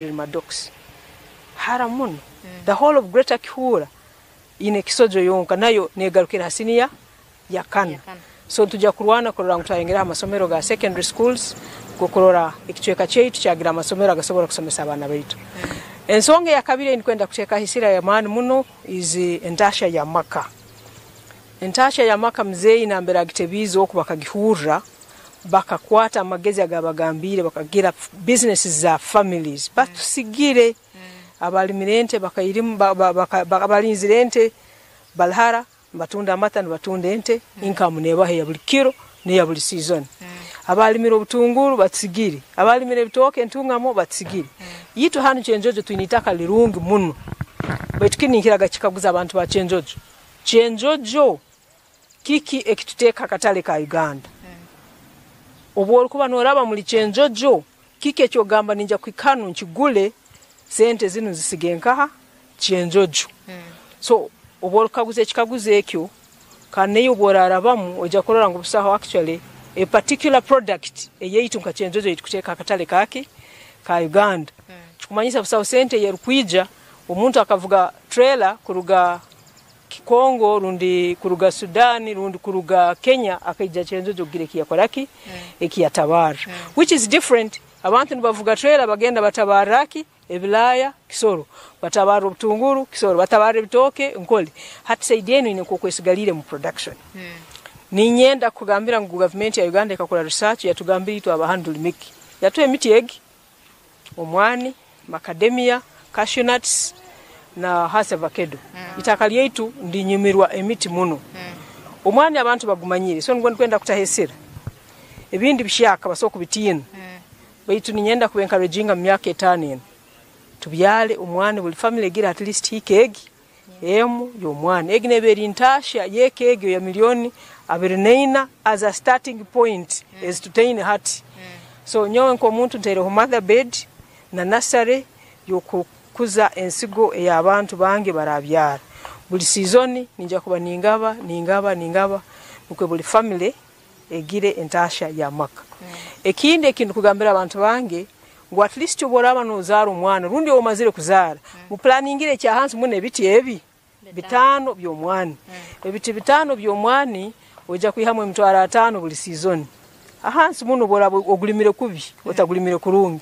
Madox haramun the whole of Greater Kihura ine kisojo yonka nayo negarukira hasiniya yakana so tujja kurwana kurora ngutayengera amasomero ga secondary schools kukorora ikichweka chetu kyagira amasomero agasobora kusomesa abana baitu ensonga ya kabiri ni kwenda kucheka hisira ya maana muno izi entasha ya maka mzee inambera gitebizo okubakagihura bakakwata amagezi agabagambire bakagira businesses za families batusigire abalimirente bakayirimu balinzirente balhara batunda amata batunda ente income nebahe ya buli kiro ne ya buli season abalimira obutunguru batsigire abalimira bitoke ntungamo batsigire yitu hanu chenjojo twinitaka lirungi muno betukinikiraga kikaguza abantu ba chenjojo kiki ekituteka katale ka Uganda obwo kuba noraba muri chenjojo kike cyo gamba ninja kwikanu nkigule sente zinu zisigenkaha chenjojo so obwo kaguze kikaguze ekyo kaneyo borarabamu oja korora ngo busaho actually a particular product eyeyitu nka chenjojo yitukuteka katale kaki ka Uganda kumanyisa busaho sente yerukwija omuntu akavuga trailer kuruga Kongo rundi kuruga Sudani rundi kuruga Kenya akaija chenjojo gireki yakoraki ekiyatabara which is different abantu nibavuga trailer bagenda batabaraki ebilaya kisoro batabara obutunguru kisoro batabara bitoke nkoli hati saidienu ine kokwesigalire mu production ninyenda kugambira ngo government ya Uganda ikakola research yatugambira itu abahandle miki yatwe emiti egi omwani macadamia cashew nuts na hasa avocado itakali yetu ndinyumirwa emiti muno omwani abantu bagumanyire so ngwenda kutahesera ebindi bishaka basoko bitiyina baitu ninyenda kuencouraging myaka 5 tubyale omwani buli family gira at least hikegi emu yomwani egineberi ntasha yekegi ya milioni 29 as a starting point is to tain hati so nyowe nko muntu ntere mother bed na nursery yokukuza ensigo ya abantu bange barabyara buli season ninja kuba ningaba ukwe buli family egire entasha ya maka ekinde kintu kugambira abantu bange ngo at least oboraba nozara omwana rundi omazire kuzara mu planningire kya hansi mune biti ebi bitano byomwani ebiti bitano byomwani oja kuihamwe mtwara 5 buli season ahansi muno boraba ogulimire kubi otagulimire kurungi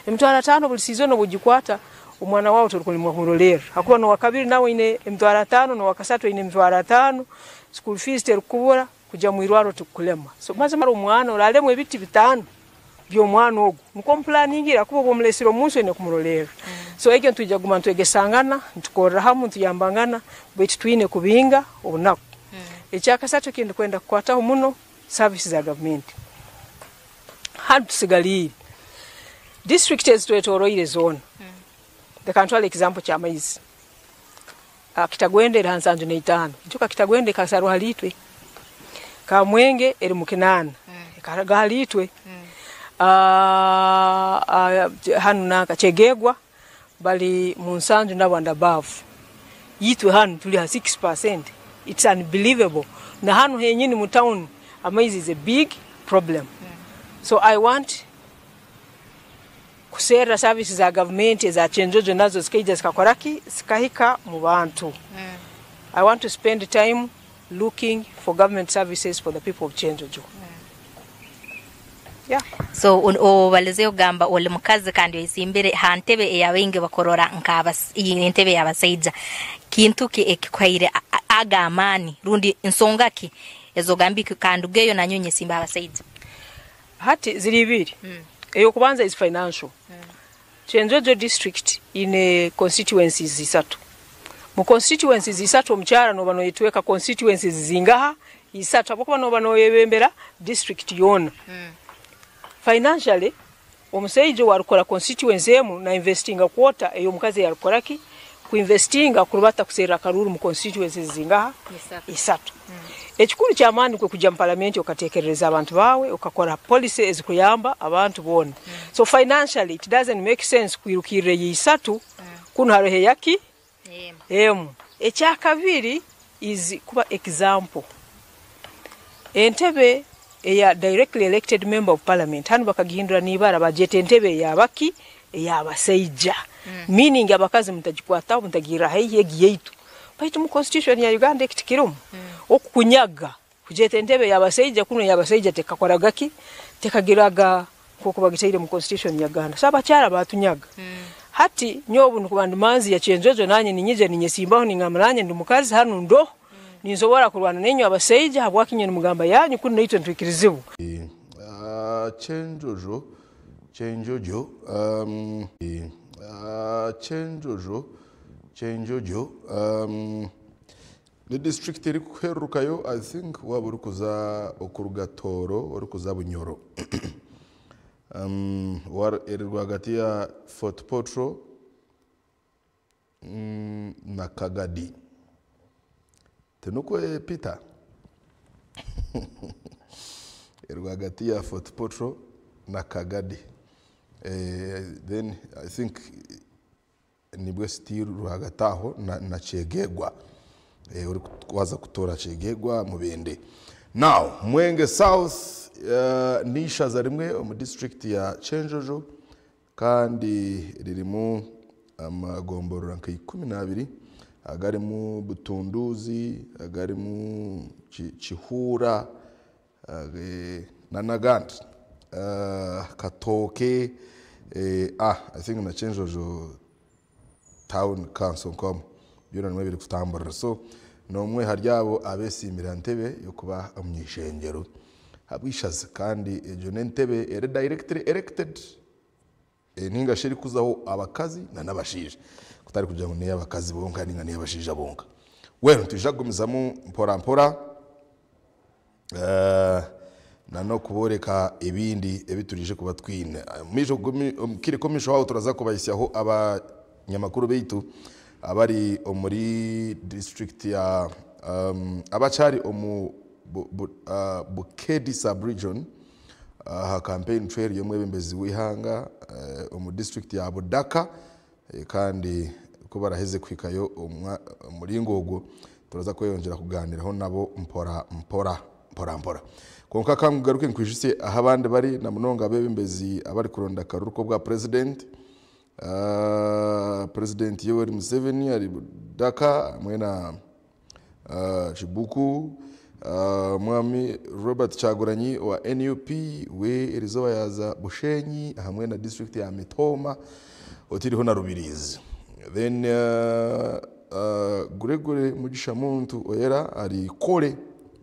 mtwara 5 buli season obujikwata umwana wao tulikulima kurolera hakuba no wakabiri nawe ine mtwara 5 no wakasatu ine mtwara 5 school fees terukubura kuja mwirwaro tukulema so maze mara umwana olalemo ebiti bitano byomwana ogu nuko planningira kubo bomulesiro munso ine kumurolera so ege ntujja gumantu egesangana ntukora hamu ntuyambangana bwiti twine kubinga obunaku ekyakasatu kindu kwenda kukwataho muno services za government hadu sigali district ezitwetoroire zone the control example cha maize Kitagwende hansanju ne 5 ntuka Kitagwende kasaru halitwe ka Mwenge eri mukinana karaga halitwe hanu naka Chegegwa bali munsanju nabanda bavu yitwe hanu tuli ha 6%. It's unbelievable na hanu henyini mu town amaize is a big problem so I want kusera services za government za chenjojo nazo zikaija zikakoraki sikahika mu bantu I want to spend time looking for government services for the people of Chenjojo yeah so o balezeo gamba ole mukazi kandi isimbere hantebe ya wenge bakorora nkabas iyi ntebe yabasaija kintu ki ekikwaire agamani rundi insongaki ezogambiki kandugeyo nanyonye simba abasaija hati ziri ibiri eyo kubanza is financial Chenjojo district ine constituencies zisatu mu constituencies zisatu omchara no bano yitweka constituencies zingaha isatu abakuba no bano yebembera district yona financially omusaijo warukora constituency emu na investinga quota eyo mukazi yarukoraki kuinvestinga kurubata kusera karuru mu constituencies zingaha isatu ekikuru kya mani kwe kujja mu parliament okatekereza abantu bawe okakora policy ezikuyamba abantu bona so financially it doesn't make sense kwirukire yisatu kuno harohe yaki ekyakabiri is kuba example entebe eya directly elected member of parliament hanu bakagihindura nibara bajete entebe ya baki eyabasaija meaning abakazi mutagikwata mutagira heyegi yaitu baitu mu constitution ya Uganda ekitikirumu okukunyaga kujeta entebe yabasaija kuno yabasaija tekakoragaki tekagiraga koko bagitaire mu constitution ya Uganda saba cyara batunyaga hati nyobu nukubandi manzi ya cyenjojo nanye ninyije ninyesimbaho ningamranye ndumukazi hano ndo ninzobora kurwana nenyo abasaija habwakinye mugamba yanyu kuno naitwe ntwikirizibu chenjojo the district iri kuherukayo I think waburi kuza okurugatoro wari kuza Bunyoro war iri rwagati ya Fort Portal na Kagadi tenuko Peter iri rwagati ya Fort Portal na Kagadi then I think nibwe still rwagataho na Chegegwa uri kwaza kutora Chegegwa mu bende now Mwenge South nisha zarimwe mu district ya Chenjojo kandi ririmu amagomborora nka 12 agari mu Butunduzi agari mu Chihura na Nagant Katoke I think na Chenjojo town council kom byona nimwe biri kutambura so nomwe haryabo abesimira ntebe yo kuba amnyishengero abishaze kandi ejo nentebe ere directly elected ninga shiri kuzaho abakazi na nabashije kutari kugira ngo niya abakazi bonka ninga niya abashije bonka wero tujagumizamu mpora nano kuboreka ibindi ebiturije kuba twine mijo kiri komisho hawo turaza kubayisyaho aba nyamakuru beitu abari omuri district ya abachari omu Bukedi sub-region campaign trail yomwe bembezi wihanga omu district ya Budaka kandi ko baraheze kwikayo muri ngogo turaza kweyongera kuganiraho nabo mpora konka kangaruke nkwijise ahabande bari na munonga bembezi abari kuronda karuko bwa president President Yoweri Museveni ari Budaka mwena Chibuku mwami Robert Chaguranyi wa NUP we irizoba yaza Bushenyi hamwe na district ya Mitoma otiriho na Rubirizi then Gregory Mugisha Muntu oyera ari Kole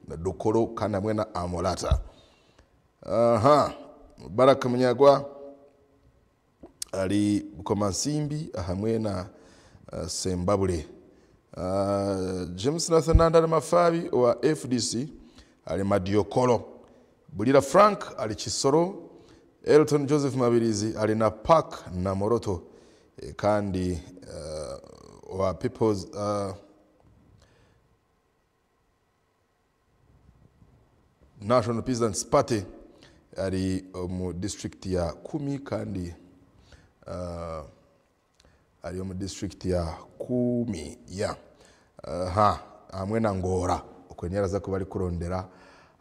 na Dokoro kandi hamwe na Amolata Baraka Munyagwa ari Bukomansimbi hamwe na Sembabule James Nathananda Mafabi wa FDC ari Madiokolo Bulira Frank ari Kisoro Elton Joseph Mabirizi ari na Park na Moroto kandi wa People's National Peasants Party ari mu district ya Kumi kandi ari mu district ya Kumi ya hamwe na Ngora okwenyera za kuba ari kurondera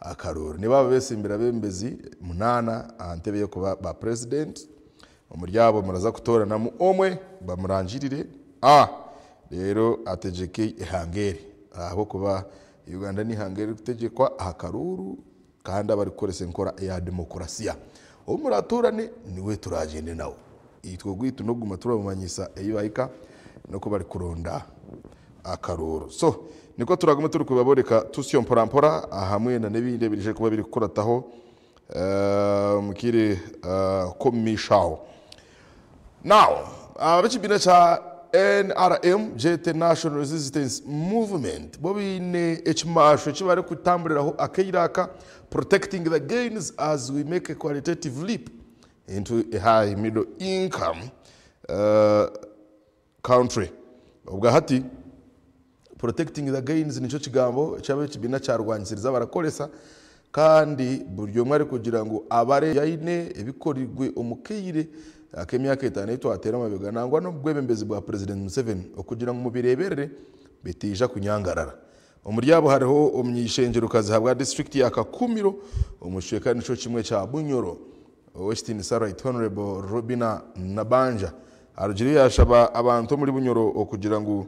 akaruru niba besimbira bembezi munana antebe yo kuba ba president umuryabo muraza kutora na mu omwe bamuranjirire rero ategeke ihangere aho kuba Uganda ni hangere gutegekwa akaruru kandi abari korese nkora ya demokrasia umuraturane niwe turagende nawo itwo gwitu no guma turabumanyisa eyibayika no kuba ari kuronda akaruru so niko turaguma turi kubaboreka tusyo mpora hamwe na nebinde birije kuba biri gukorataho mukire komishao now abakibina cha NRM JT National Resistance Movement bobine echimasho chibare kutamburiraho akayiraka protecting the gains as we make a qualitative leap into a high middle income country ubwa hati protecting the gains nico kigambo cyabe kibina cyarwanyiriza barakoresa kandi buryo mwari kugira ngo abare yaine ebikorirwe omukeyire akemyaka 5 twatera mabega nangwa no bwebembezi bwa President Museveni okugira ngo mubireberere bitija kunyangarara umuryabo hariho omnyishengero kazi habwa district ya Kakumiro umushweka nico kimwe cya Bunyoro Western Right Honorable Robina Nabanja arugiri yashaba abantu muri Bunyoro okugira ngo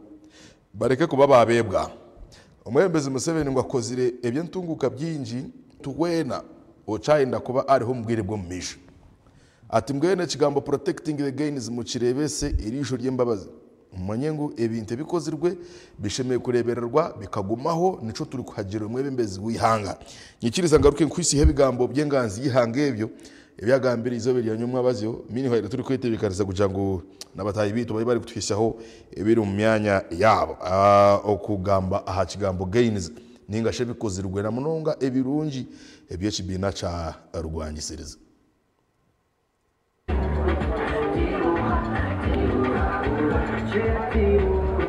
bareke kuba babebwa. Omwembezi Museveni ngo akozire ebyentunguka byinji tuwena ochainda kuba ariho mubwire bwo mumisha. Ati mbwene kigambo protecting the gains mu kirebese irisho ry'embabazi. Umanyengo ebinte bikozirwe bishemeye kurebererwa bikagumaho nico turi kuhagira umwebembezi wihanga. Nyikiriza ngaruke nkwisi hebigambo byenganzi yihanga ebyo ebyagambira izoberi yanyumwa bazyo mini hoyira turi kwitebikariza kugira ngo nabatayi bitu bari kutwishaho ebiri mu myanya yabo okugamba aha kigambo gains ninga shebikozirwe na munonga ebirungi ebyekibina cha rwanyisiriza.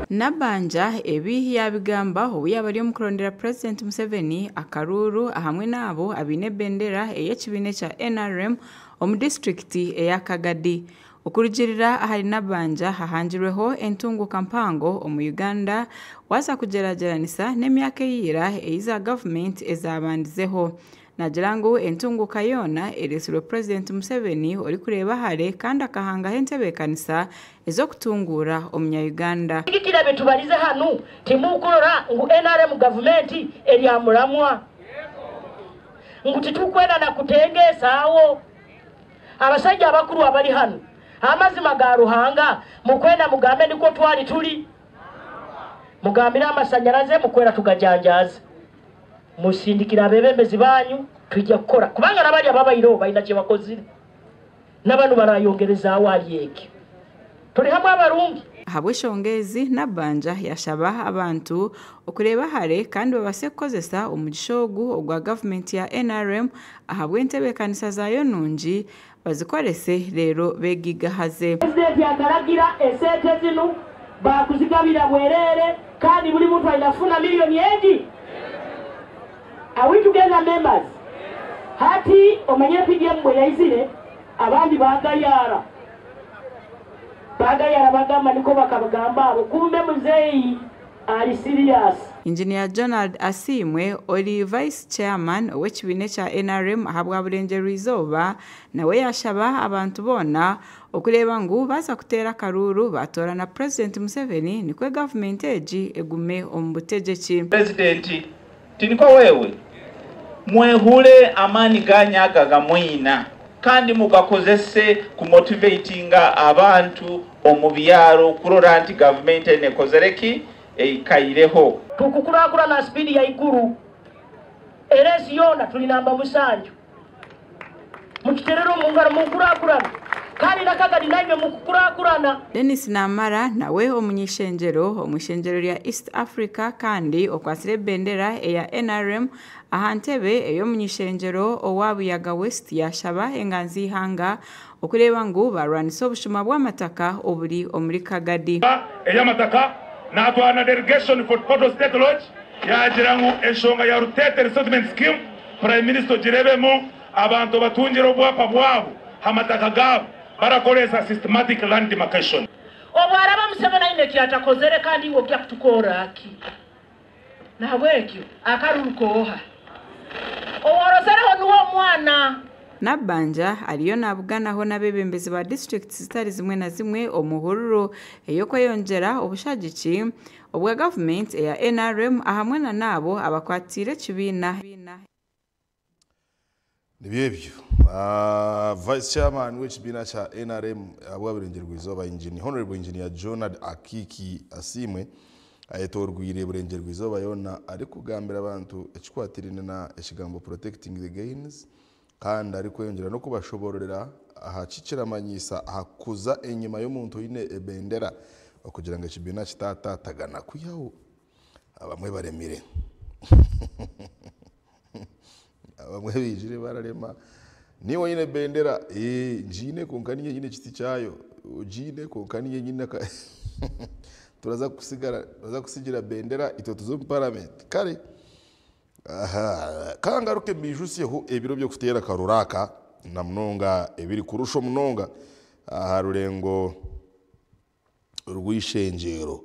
Nabanja ebi yabigamba obuyabali omukurondera President Museveni akaruru ahamwe nabo abine bendera eyekibine kya NRM omu district eya Kagadi. Okurugirira ahari Nabanja hahanjirweho entunguka mpango omu Uganda waza kugerageranisa n'emyaka eyira eiza government ezabandizeho. Nagirango entunguka yona eresirwe President Museveni ori kureba hare kandi akahanga hentebekanisa ezo kutungura omunya-Uganda. Ikirabe tubalize hanu timukorora ngu NRM government eryamuramwa ngu titukwenda na kutengesa awo abasajja abakuru abali hanu amazima ga Ruhanga mukwenda mugambe niko twali tuli mugambira amasanyalaze mukwera tugajanjaza musindikira abebembezi banyu tujja kukora kubanga nabali ababayiro bayina kye bakozire n'abantu barayongereza awali eki tuli hamwe abarungi. Habwe shongezi Nabanja yashaba abantu okureba hare kandi babase kukozesa omugishogu ogwa government ya NRM ahabwe entebekanisa zayo nungi bazikorese rero begigahaze. President yakaragira esente zino bakuzigabira bwerere kandi buli muntu ayinafuna milioni egi. Are we together members? Hati omanye PDM bwe yayizire abandi bagayara bagamba niko bakabagamba abo kumbe muzeyi ali serious. Engineer Donald Asimwe oli vice chairman w'ekibine kya NRM ahabwa Bulengeru Izoba nawe yashaba abantu bona okuleba ngu baza kutera karuru batora na President Museveni nikwe government eji egume omubutegeki. President tiniko wewe mwehule amani ganyaga gamwina kandi mugakozese kumotivatinga abantu omubyaro kurora anti government nekozereki eikaireho tukukurakura na speed ya iguru eresi yona tulinamba musanju mukiterero mungara mukurakurana kandi nakagadi naime mukurakurana. Dennis Namara nawe omushenjero lya East Africa kandi okwasire bendera eya NRM ahantebe eyo munyishenjero owabuyaga West yashaba enganzi ihanga okureba ngu barwanisa obushuma bw'amataka obuli omuri Kagadi. Eyamataka natwana delegation for Port State Lodge yagira ngu eshonga ya Rutete Resettlement Scheme Prime Minister jirebemo abantu batungira obwapa bwabo hamataka gabo barakoresa systematic land demarcation. Obwaraba Museveni ine kyatakozere kandi wo kya kutukora aki nabwekyo akarukoha oworosereho nuwo mwana. Nabanja aliyo nabuganaho n'abebembezi ba districts zitari zimwe na zimwe omuhururo eyo kweyongera obushagiki obwa government eya NRM ahamwe na nabo abakwatire kibina. Nibyebyo vice chairman w'ekibina kya NRM abwa Bulengeru Izoba Honorable Engineer Jonad Akiki Asimwe ayetorwire Bulengeru Izoba yona ari kugambira abantu ekikwatirine na ekigambo protecting the gains kandi ari kweyongera no kubashoborera ahakikira hakuza enyuma y'omuntu yine ebendera okugira ngo ekibina kitatatagana kuyaho abamwe baremire abamwe bijire bararema niwo yine bendera njine konkaniye yine kiti cyayo ujine konkaniye nyine turaza kusigira bendera itotuzo mu parliament kare kangaruke mijusiyeho ebiro byo kutera karuraka na mnonga ebiri kurusho mnonga harurengo rwishenjero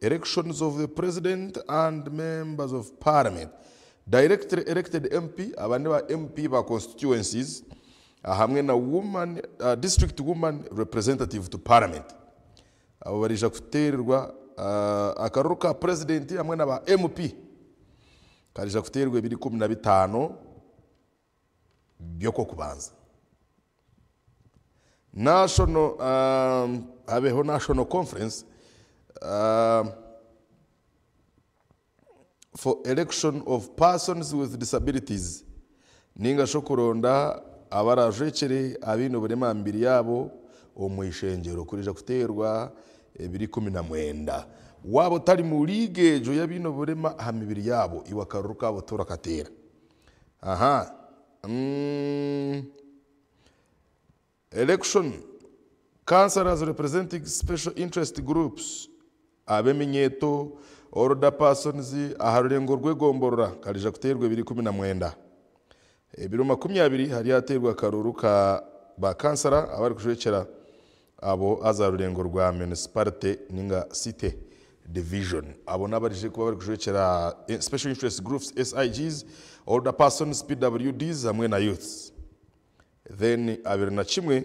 elections of the president and members of parliament directly elected MP abandi ba MP ba constituencies hamwe na district woman representative to parliament abo barija guterwa akaruru ka president hamwe na ba MP karija guterwa 2015 byo ko kubanza national abeho national conference for election of persons with disabilities ninga shokuronda abarajekere abino burema mbiri yabo omwishengero kurija kuterwa 2019 wabo tari mu ligue jo yabino burema hamibiri yabo iwakaruka abo turakatera election councillors representing special interest groups abeminyeto order persons aharurengo rwegomborora karija kuterwa 2019 2020 hari yaterwa karuru ka ba councillor abari kushekera abo azarurengo rwa municipality ninga city division abo nabarije kuba bari kushekera special interest groups SIGs order persons PWDs hamwe na youths. Then 2021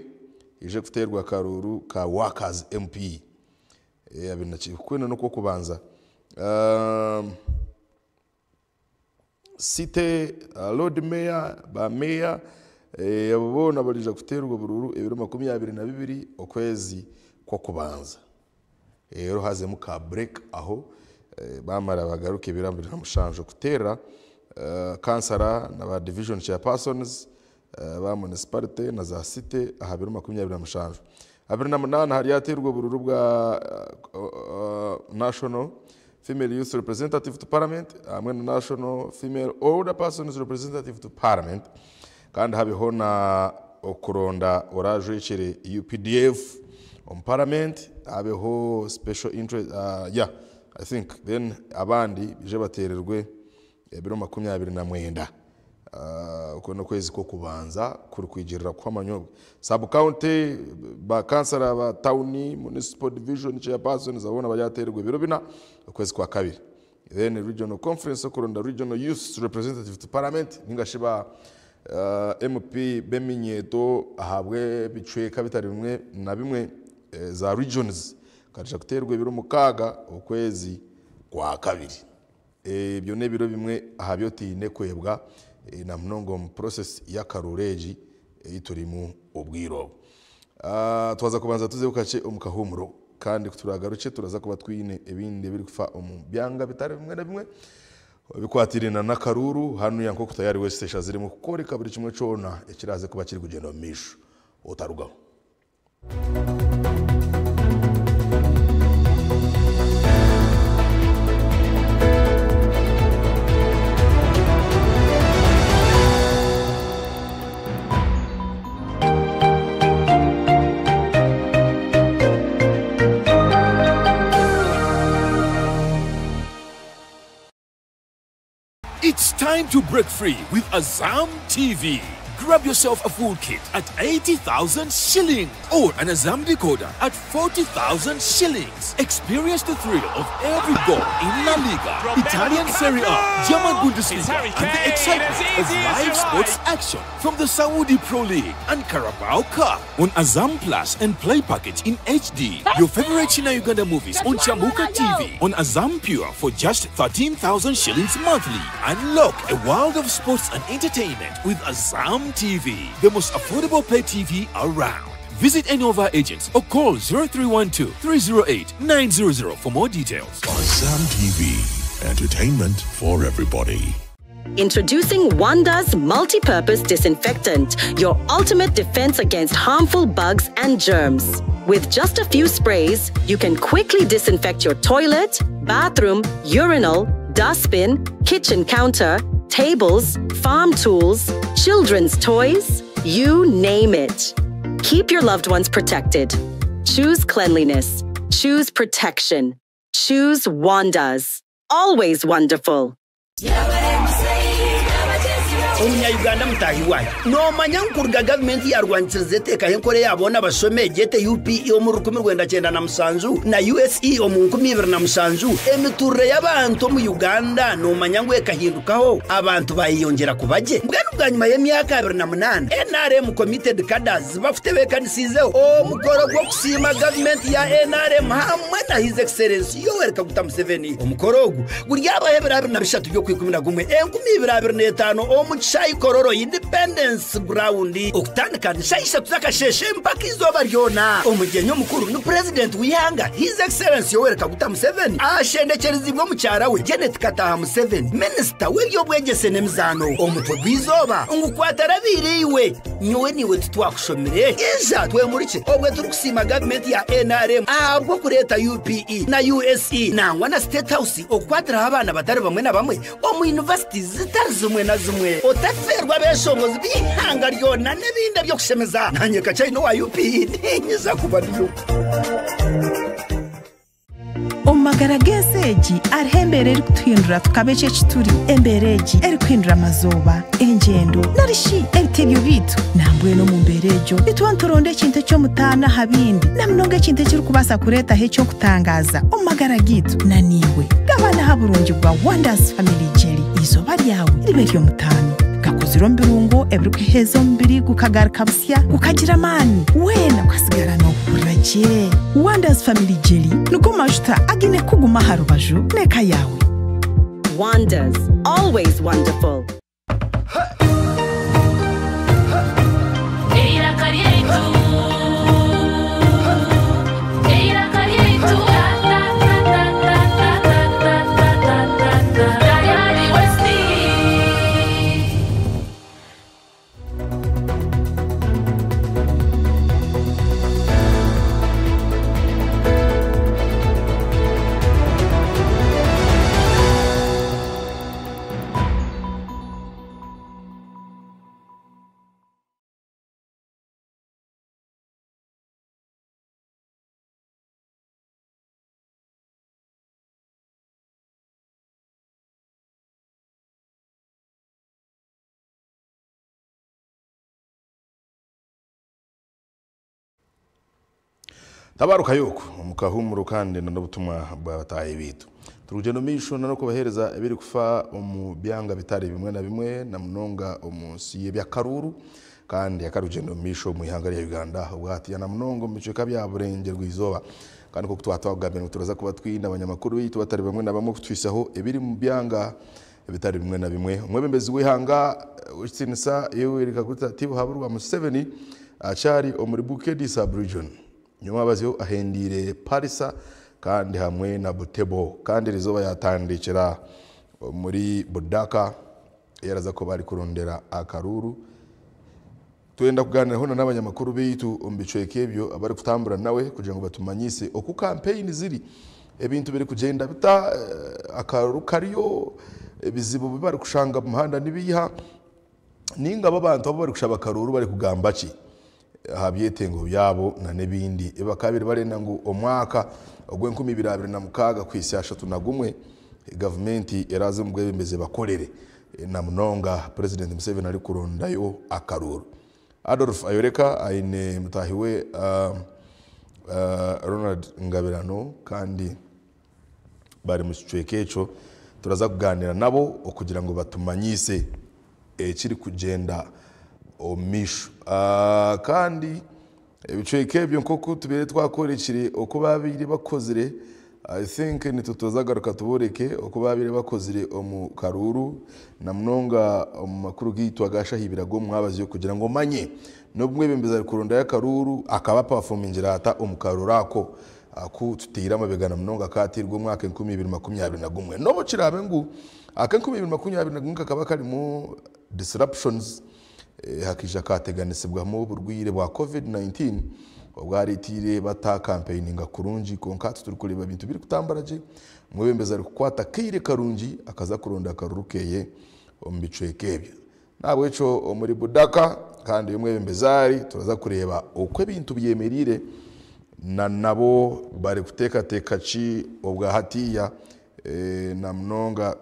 ije kuterwa karuru ka workers MP 2021 kwena no kubanza city lord mayor ba mayor yabona barija kuterwa bururu 2022 okwezi kwa kubanza rero hazemu ka break aho bamara bagaruke birambira namushanje kutera kansara na ba division chairpersons ba municipality na za city aha 2025 2008 hari yaterwa bururu bwa national female youth representative to parliament hamwe na national female older persons representative to parliament kandi habeho na okuronda oraje yekere UPDF on parliament habeho special interest I think then abandi bije batererwe 2029 uko no kwezi ko kubanza kuri kwigerera kwa manyobwa sub county ba councillor ba town municipal division chairperson zabona bayatererwe biro bina ukwezi kwa kabiri then regional conference okuronda regional youth representative to parliament ningashiba MP beminyeto ahabwe bicweka bitari bimwe na bimwe za regions kaje kuterwa biro mukaga ukwezi kwa kabiri ibyo ne biro bimwe ahabyo tine kwebwa na mnongo mu process ya karureji ituri mu ubwiro twaza kubanza tuze ukace umukahumuro kandi kuturagaruce turaza kuba twine ebindi biri kufa byanga bitari bimwe na bimwe bikwatirina na karuru hanu yanko kutayari wese shaziri mu kukoreka buri kimwe cona ekiraze kuba kiri kugenda mu misho utarugaho. It's time to break free with Azam TV. Grab yourself a full kit at 80,000 shillings or an Azam decoder at 40,000 shillings. Experience the thrill of every goal in La Liga, Italian Serie A, German Bundesliga, and the excitement of live sports action from the Saudi Pro League and Carabao Cup on Azam Plus and Play Package in HD. Your favorite China Uganda movies on Chamuka TV on Azam Pure for just 13,000 shillings monthly. Unlock a world of sports and entertainment with Azam TV, the most affordable pay TV around. Visit any of our agents or call 0312-308-900 for more details. Azam TV, entertainment for everybody. Introducing Wanda's multi-purpose disinfectant, your ultimate defense against harmful bugs and germs. With just a few sprays, you can quickly disinfect your toilet, bathroom, urinal, dustbin, kitchen counter, tables, farm tools, children's toys, you name it. Keep your loved ones protected. Choose cleanliness. Choose protection. Choose Wanda's. Always wonderful. umunya-Uganda mutahi wayo nomanya nkurga government yarwanyize teka henkore yabona basome gete UPE yo mu 1997 na USE yo mu 2007 emiturre y'abantu mu Uganda nomanya ngwe kahindukaho abantu bayiyongera kubaje mbwenu bwanyuma y'emyaka 2008 NRM committed cadres bafite bekanisizeho omukoro gwo kusima government ya NRM hamwe na his excellency Yoweri Kaguta Museveni omukoro ogu guri yabahebera 2003 byo kwikumira gumwe 2025 omuchayi kororo independence ground okutandika shaisha tuzakasheshe mpaka izoba ryona omugenyo mukuru ni president wihanga his excellency Yoweri Kaguta Museveni ashendekerizibwo mu cyara we Janet Kataha Museveni minister w'ebyobwegese n'emizano omutwe gwizoba ngukwatarabiriwe nyowe niwe tutwakushomere iza twe murice obwe turukusima government ya NRM abwo kureta UPE na USE nangwa na state house okwatira abana batari bamwe na bamwe o mu universities zitari zimwe na zimwe otaferwa beshongozi bihanga ryona nebinde byo kushemeza nanye kacayi no wa UPE nyiza kubadiyo Omagarageseji arhembere eri kutuhindura tukabeche chituri embereji eri kuhindura mazoba engendo narishi ebitebyo bitu nambwe no mumberejo bitwantoronde kintu cyo mutana habindi namnonge kintu kiri kubasa kureta hecho kutangaza omagaragitu naniwe gabana haburungi bwa Wonders Family Jelly izoba ryawe riberyo mutano kakuziro mbirungo ebrikuhezo mbiri gukagarika busya gukagira mani wena kwasigara no kuraje Wonders Family Jelly nuko majuta agine kuguma harubaju neka yawe Wonders, always wonderful. Tabaruka yuko mukahumuru kandi n'ubutumwa bwabataye bitu turugendo misho no kubahereza ebiri kufa mu byanga bitari bimwe na bimwe na mnonga omunsi bya karuru kandi yakarugendo misho mu ihanga ya Uganda ubwati ya namnongo mu cyo kabya burenge rwizoba kandi ko twatwagabye turaza kuba twinda abanyamakuru bitu batari bamwe na bamwe kutwisaho ebiri mu byanga bitari bimwe na bimwe umwebembezi wihanga utsinisa Yoweri Kaguta haburu wa Museveni achari omuribuke di subregion nyuma bazyo ahendire Parisa kandi hamwe na Butebo kandi rizoba yatandikira muri Budaka yaraza ko bari kurondera akaruru twenda kuganira hono n'abanyamakuru bitu ombicwekebyo abari kutambura nawe kugira ngo batumanyise oku campaign ziri ebintu biri kugenda bita akaruru kariyo bizibu bari kushanga mu muhanda nibiha ninga abantu abo bari kushaba akaruru bari kugamba ki habyetengo byabo na nebindi bakabiri barenda ngo omwaka ogwe 2026 kwishyasha tunagumwe government eraze mugwebembeze bakorere na mnonga president Museveni ari kurondayo akaruru Adolf Ayoreka aine mutahiwe Ronald Ngabirano kandi bari mu cyekecho turaza kuganira nabo okugira ngo batumanyise kiri kugenda omisho kandi ebicwekebyo nkoko tubere twakorekire okubabiri bakozire I think nitutozagaruka tuboreke okubabiri bakozire omu karuru na mnonga makuru gitwa gashahibira go mwabaziyo kugira ngo manye no bwebembeza kuronda ya karuru akaba performingira ata omukarurako aku tutira mabegana mnonga katirwa mwaka 2021 no bukirabe ngu aka 2021 kakaba kari mu disruptions hakija kateganisibwa mu burwire bwa COVID-19 obwaritire bata campaigninga kurunji konka turi kureba bintu biri kutambaraje mwebembeza ari kukwata kire karunji akaza kuronda karurukeye ombicwekebyo nabwo eco muri Budaka kandi mwebembezari turaza kureba uko bintu byemerire na nabo bari kuteka teka ci obwa hatiya na mnonga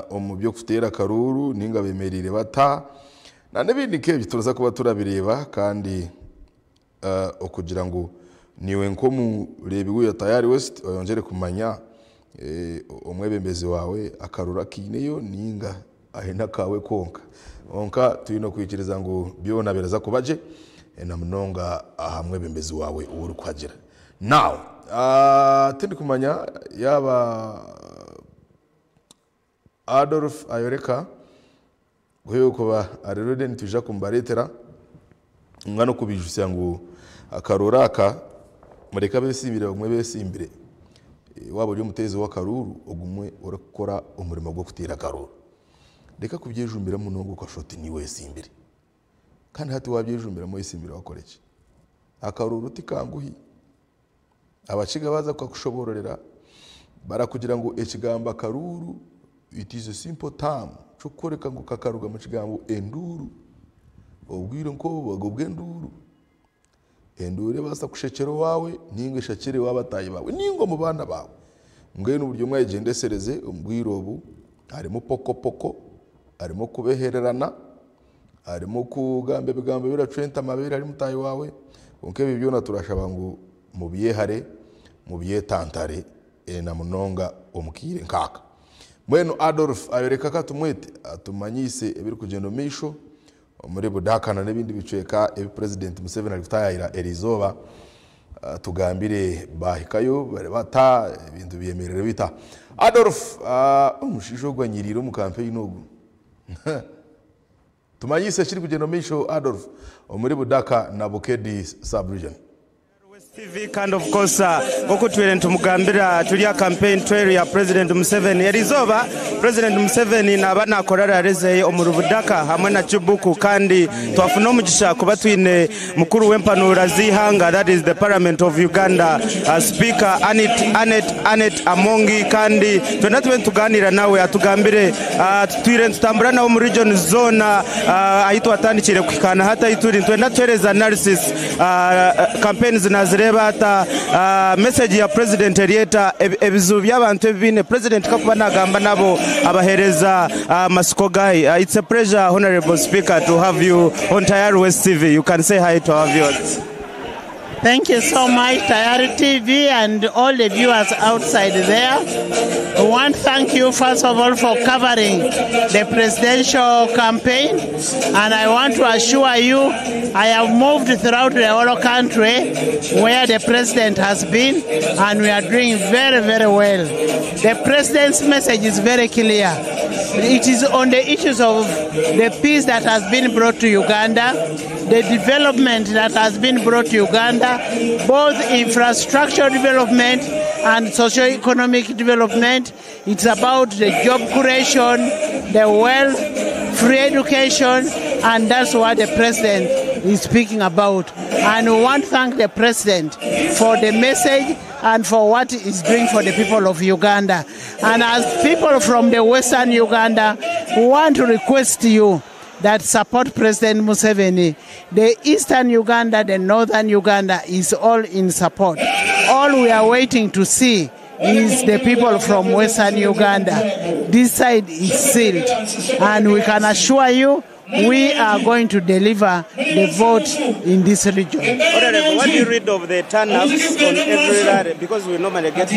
omu byo kutera karuru ninga bemerire bata na nebindi kebyo turaza kuba turabireba kandi okugira ngo niwe nko mu rebi uya tayari West oyongere kumanya omwebembezi wawe akarura kineyo ninga ahina kawe konka onka tuyino kwikiriza ngo byona beraza kubaje na mnonga ahamwebembezi wawe uri kwagira now tindi kumanya yaba Adolf Ayoreka guheyo kuba arerode nituja kumbaretera ngano kubijusya ngo akaroraka mureka besimbire bamwe besimbire wabo ryo mutezi wa karuru ogumwe urakora umurimo gwo kutira karuru reka kubyejumbira munongo kwa shoti ni wesimbire kandi hati wabyejumbira mo isimbire wakoreki akaruru tikanguhi abaciga baza kwa kushobororera barakugira ngo ekigamba karuru it is a simple term chukoreka ngo kakaruga mu kigambo enduru obwire nko bagobwe nduru endure basa kushekero wawe ninge shakire wabatayi bawe ningo mu bana bawe ngwe n'uburyo mwagendesereze umbwirobu harimo poko harimo kubehererana harimo kugambe bigambe biracwenta amabere ari mutayi wawe onke bibyo na turashaba ngo mu byehare mu byetantare na munonga omukire nkaka mweno Adolf Ayoreka katumwete atumanyise ebiri kugendo misho muri budakana nebindi bicweka president Museveni alifutayira Elizoba tugambire bahikayo bari bata ibintu byemerere bita Adolf umushisho gwa nyiriro mu campaign ogu tumanyise kiri kugendo misho Adolf muri budaka na Bukedi sub-region TV kandi of course okutwire ntumugambira tulia campaign trail ya President Museveni Elizoba President Museveni nabana akorara rezeye omurubudaka hamwe na Chibuku kandi twafuna umugisha kuba twine mukuru w'empanura zihanga that is the Parliament of Uganda Speaker Anet Amongi kandi twenda tuganira nawe atugambire twire tutambura nawo mu region zone ahitwa atandikire kukana hata ituri twenda twereza analysis campaigns nazireba ata message ya President Elieta ebizu by'abantu bine President kakuba nagamba nabo abahereza masiko guy. It's a pleasure, Honorable Speaker, to have you on Tayari West TV. You can say hi to our viewers. Thank you so much, Tayari TV and all the viewers outside there. I want to thank you first of all for covering the presidential campaign, and I want to assure you I have moved throughout the whole country where the president has been, and we are doing very, very well. The president's message is very clear. It is on the issues of the peace that has been brought to Uganda, the development that has been brought to Uganda, both infrastructure development and socio-economic development. It's about the job creation, the wealth, free education, and that's what the president is speaking about. And we want to thank the president for the message and for what he is doing for the people of Uganda. And as people from the Western Uganda, we want to request you that support President Museveni. The Eastern Uganda, the Northern Uganda is all in support. All we are waiting to see is the people from Western Uganda. This side is sealed, and we can assure you we are going to deliver the vote in this region. Honorable, what do you read of the turn-ups on every rally? Because we normally get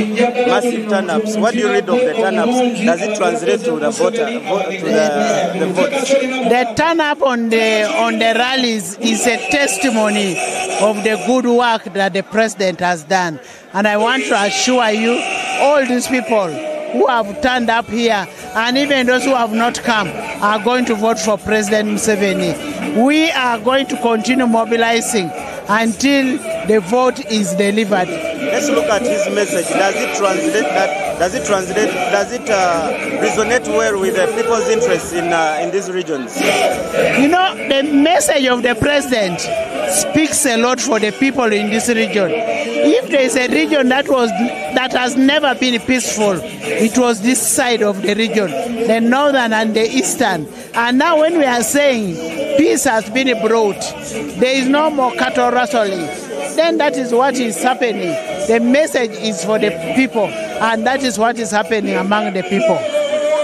massive turn-ups. What do you read of the turn-ups? Does it translate to the voter, the votes? The turn-up on the rallies is a testimony of the good work that the president has done. And I want to assure you, all these people who have turned up here, and even those who have not come, are going to vote for President Museveni. We are going to continue mobilizing until the vote is delivered. Let's look at his message. Does it translate that? Does it resonate well with the people's interests in these regions? You know, the message of the president speaks a lot for the people in this region. If there is a region that has never been peaceful, it was this side of the region, the northern and the eastern. And now when we are saying peace has been brought, there is no more cattle rustling, then that is what is happening. The message is for the people, and that is what is happening among the people.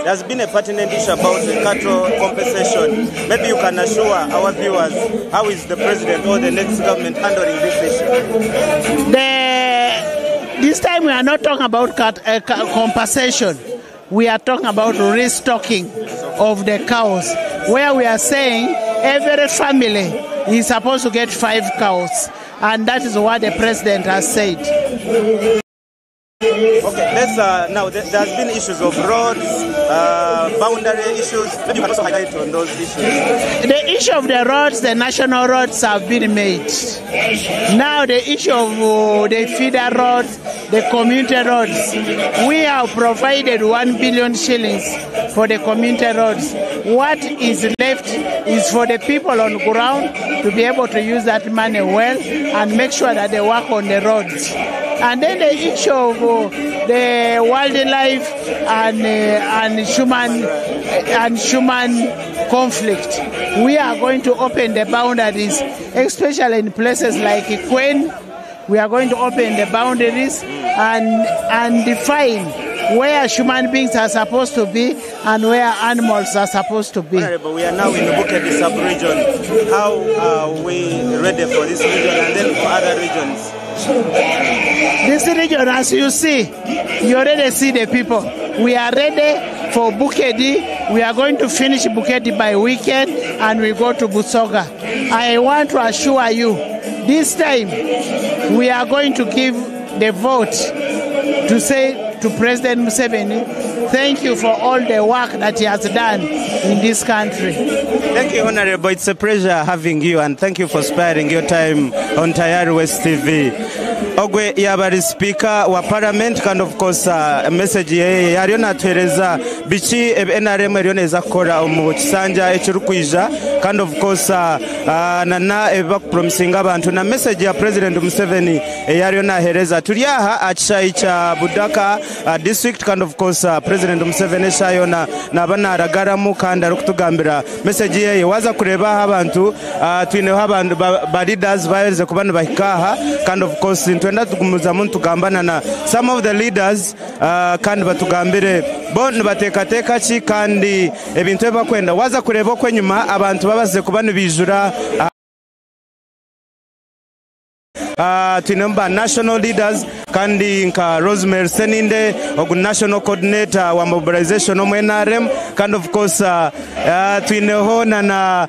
there's been a pertinent issue about the cattle compensation. Maybe you can assure our viewers how is the president or the next government handling this issue? This time we are not talking about compensation. We are talking about restocking of the cows, where we are saying every family is supposed to get 5 cows, and that is what the president has said. Okay, let's now there's been issues of roads, boundary issues. Maybe you can also highlight on those issues. The issue of the roads, the national roads have been made. Now the issue of the feeder roads, the community roads, we have provided 1 billion shillings for the community roads. What is left is for the people on ground to be able to use that money well and make sure that they work on the roads. And then the issue of the wildlife and human conflict. We are going to open the boundaries, especially in places like Ikwen. We are going to open the boundaries and define where human beings are supposed to be and where animals are supposed to be. But we are now in the Bukedi sub-region. How are we ready for this region and then for other regions? This region, as you see, you already see the people. We are ready for Bukedi. We are going to finish Bukedi by weekend and we go to Busoga. I want to assure you, this time we are going to give the vote to say to President Museveni, thank you for all the work that he has done in this country. Thank you, Honorable. It's a pleasure having you, and thank you for sparing your time on Tayari West TV. Ogwe yabari speaker wa parliament kandi of course message ye yariona tueleza bichi NRM yariona kora mu kisanja ekirukwija kandi of course nana bakupromisinga abantu na message ya President Museveni yariona hereza tuliaha achai cha Budaka district kandi of course President Museveni shayona nabana aragaramu kandi arukutugambira message ye waza kureba abantu twineho abantu ba leaders bahereze kubana bahikaha kandi of course twenda tugumuza muntu gambana na some of the leaders kandi batugambire bon batekateka ki kandi ebintu ebakwenda waza kureba kwenyuma abantu babaze kubana bijura tunemba national leaders kandi nka Rosemary Seninde ogu national coordinator wa mobilization of NRM kind of course tuineho na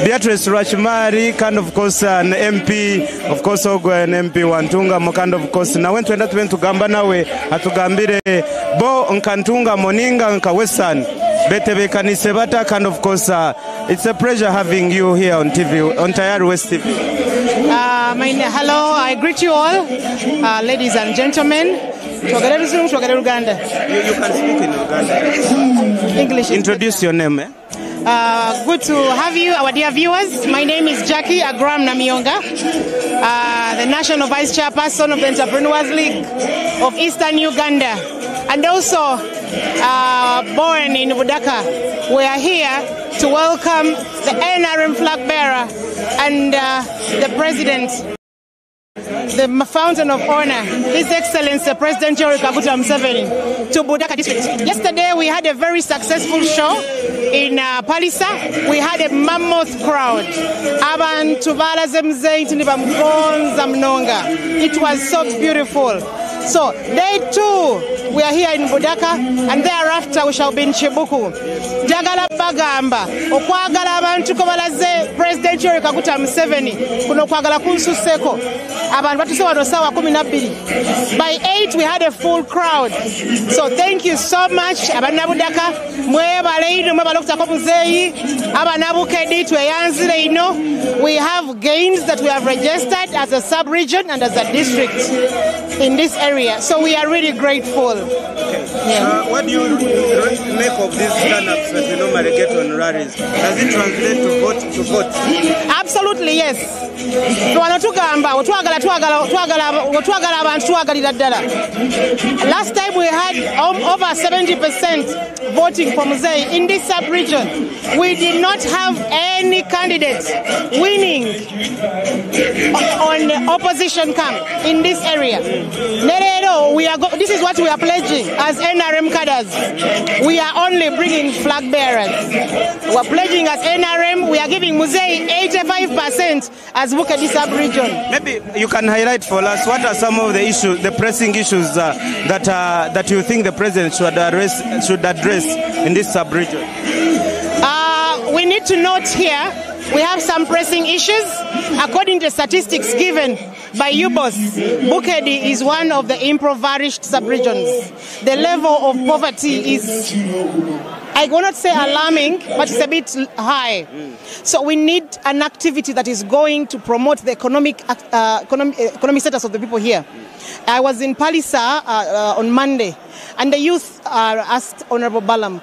Beatrice Rachimari kind of course an MP of course ogu an MP Wantunga mo kind of course na wentu enda tugamba nawe atugambire bo nkantunga moninga nka Western betebe kanise bata kind of course it's a pleasure having you here on TV on Tayari West TV. Hello, I greet you all, ladies and gentlemen. You can speak in Uganda. English. Introduce your name. Good to have you, our dear viewers. My name is Jackie Agram Namionga, the National Vice Chairperson of the Entrepreneurs League of Eastern Uganda, and also born in Budaka. We are here to welcome the NRM flag bearer and the president, the fountain of honor, His Excellency President Yoweri Kaguta Museveni, to Budaka district. Yesterday we had a very successful show in Palisa. We had a mammoth crowd. It was so beautiful. So day 2 we are here in Budaka, and thereafter we shall be in Chibuku. Jagala bagamba okwagala abantu ko balaze President Yoweri Kaguta Museveni kuno kwagala kunsuseko abantu batusoba do sawa 12. By 8 we had a full crowd. So thank you so much abana Budaka mwebale ino mwabalokutako muzeyi abana Bukedi tweyanzire ino. We have gains that we have registered as a sub-region and as a district in this area. So we are really grateful. Yeah. What do you make of these stand-ups that we normally get on rallies? Does it translate to vote? Absolutely, yes. Last time we had over 70% voting for Muzei in this sub-region. We did not have any candidate winning on the opposition camp in this area. This is what we are pledging as NRM cadres. We are only bringing flag bearers. We are pledging as NRM, we are giving Musei 85% as Bukedi sub-region. Maybe you can highlight for us what are some of the issues, the pressing issues that you think the president should address in this sub-region. We need to note here, we have some pressing issues. According to statistics given by UBOS, Bukedi is one of the impoverished sub-regions. The level of poverty is, I will not say alarming, but it's a bit high. So we need an activity that is going to promote the economic status of the people here. I was in Palisa on Monday, and the youth asked Honorable Balam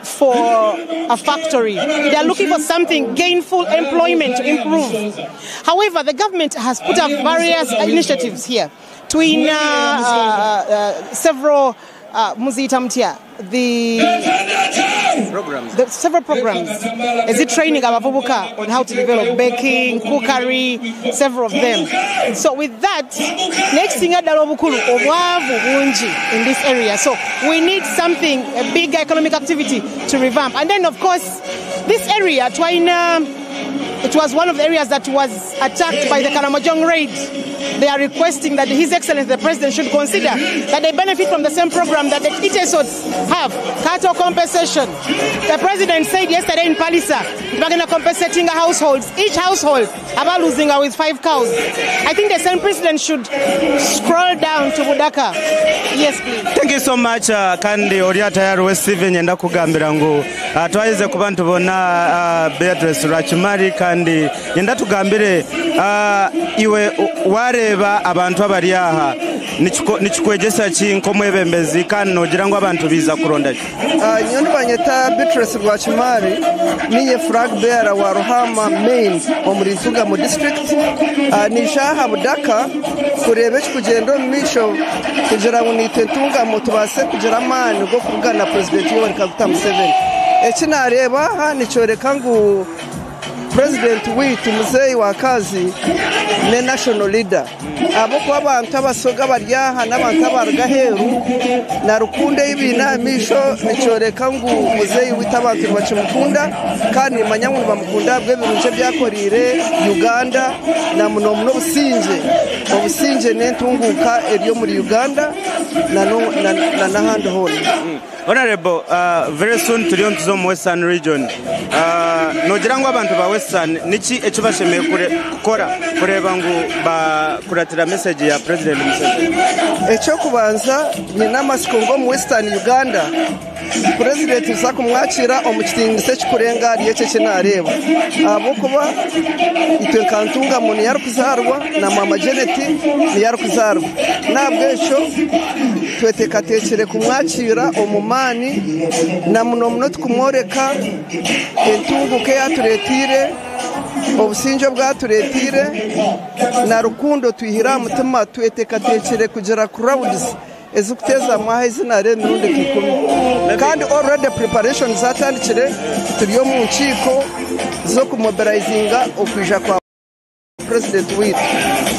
for a factory. They are looking for something, gainful employment to improve. However, the government has put up various initiatives here between several several programs. Is it training Abavubuka on how to develop baking, cookery, several of them. So with that, next thing in this area. So we need something, a big economic activity to revamp. And then of course, this area, it was one of the areas that was attacked by the Karamojong raid. They are requesting that His Excellency the President should consider that they benefit from the same program that the Itesots have, cattle compensation. The President said yesterday in Palisa, we're going to compensating households. Each household about losing with 5 cows. I think the same President should scroll down to Budaka. Yes, please. Thank you so much, Kandi Oriata Steven Yenda Kugambira ngu twaize kubantu bona Beatrice Rachimari kandi yenda tugambire iwe wareba abantu abari aha nikikwegesa ki nkomwebembezi kandi nogira ngo abantu biza kuronda nyondo banyeta Beatrice Rachimari niye flag bearer wa Ruhama main omuri Nsugamo district nishaha Budaka kurebe kugendo misho kugira ngo nitentungamo tubase kugira amani go kuvugana president Yoweri Kaguta Museveni ekinareba ha nicoreka ngo President witu Muzeyi wa kazi ne national leader abo kwa abantu abasoga baryaha n'abantu abargaheru na rukunde y'ibina misho nicoreka ngo Muzeyi wita abantu bacumukunda kandi manyangu bamukunda bwe birunje byakorire Uganda na muno obusinje n'entunguka eriyo muri Uganda na nahandi hone. Honorable, very soon to the Western region. Nogira ngo abantu ba Western niki ekibashemeye kukora kureba ngo kuratira message ya President Museveni. Echo kubanza ni namasiko ngo mu Western Uganda President uzakumwakira omukitingise kikurenga ari cyo kinareba abo kuba itwe kantunga muntu yari kuzarwa na mama Janet ni yari kuzarwa nabwo echo twetekatekere kumwakira omumani na muno tukumworeka entunguke yaturetire obusinjo bwaturetire na rukundo twihira mutima twetekatekere kugera ku rounds ezukuteza amazi na renundi kikumi kandi already preparation zatandikire turiyo mu nkiko zo kumobilizinga okwija kwa President witu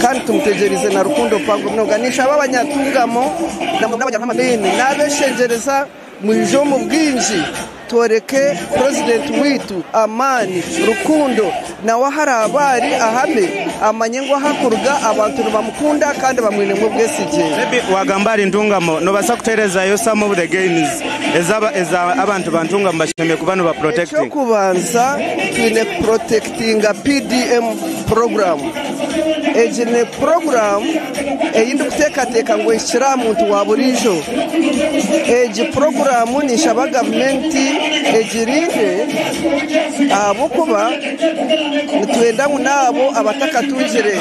kandi tumutegereze na rukundo pango mnoganisha abanyatungamo na n'abanyamabeni n'abeshengereza mu ijomo bwinji toreke President witu amani rukundo na waharabari ahame amanyengo hakurga abantu bamukunda kandi bamwine mu bwesije maybe wagambari ntungamo no basakutereza yo some of the gains ezaba abantu bantungamo bashemye kubano ba protecting kubanza twine protecting a PDM program ejene program eyindi kutekateka ngo ishira muntu waburijo eji program ni shaba government ejirinde abo kuba nitwenda nabo abatakatunjire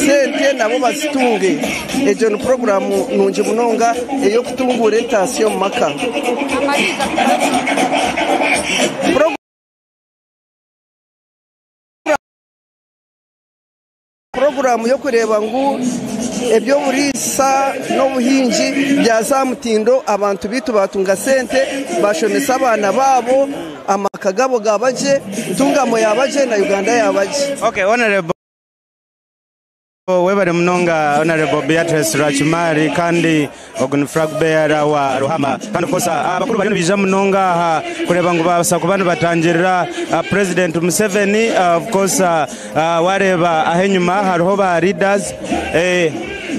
sente nabo bazitunge ejo no program nunje munonga eyo kutungura tension maka program yo kureba ngo ebyo burisa no buhinji byazamutindo abantu bitu batunga sente bashonesa abana babo amakagabo gabaje ntungamo yabaje na Uganda yabaje. Okay, honorable webale munonga honorable Beatrice Rachimari kandi ogunfrag beara wa Ruhama kandi kosa abakuru bali bija munonga kureba ngo basa ku bantu batangirira President Museveni of course wareba ahenyuma hariho ba leaders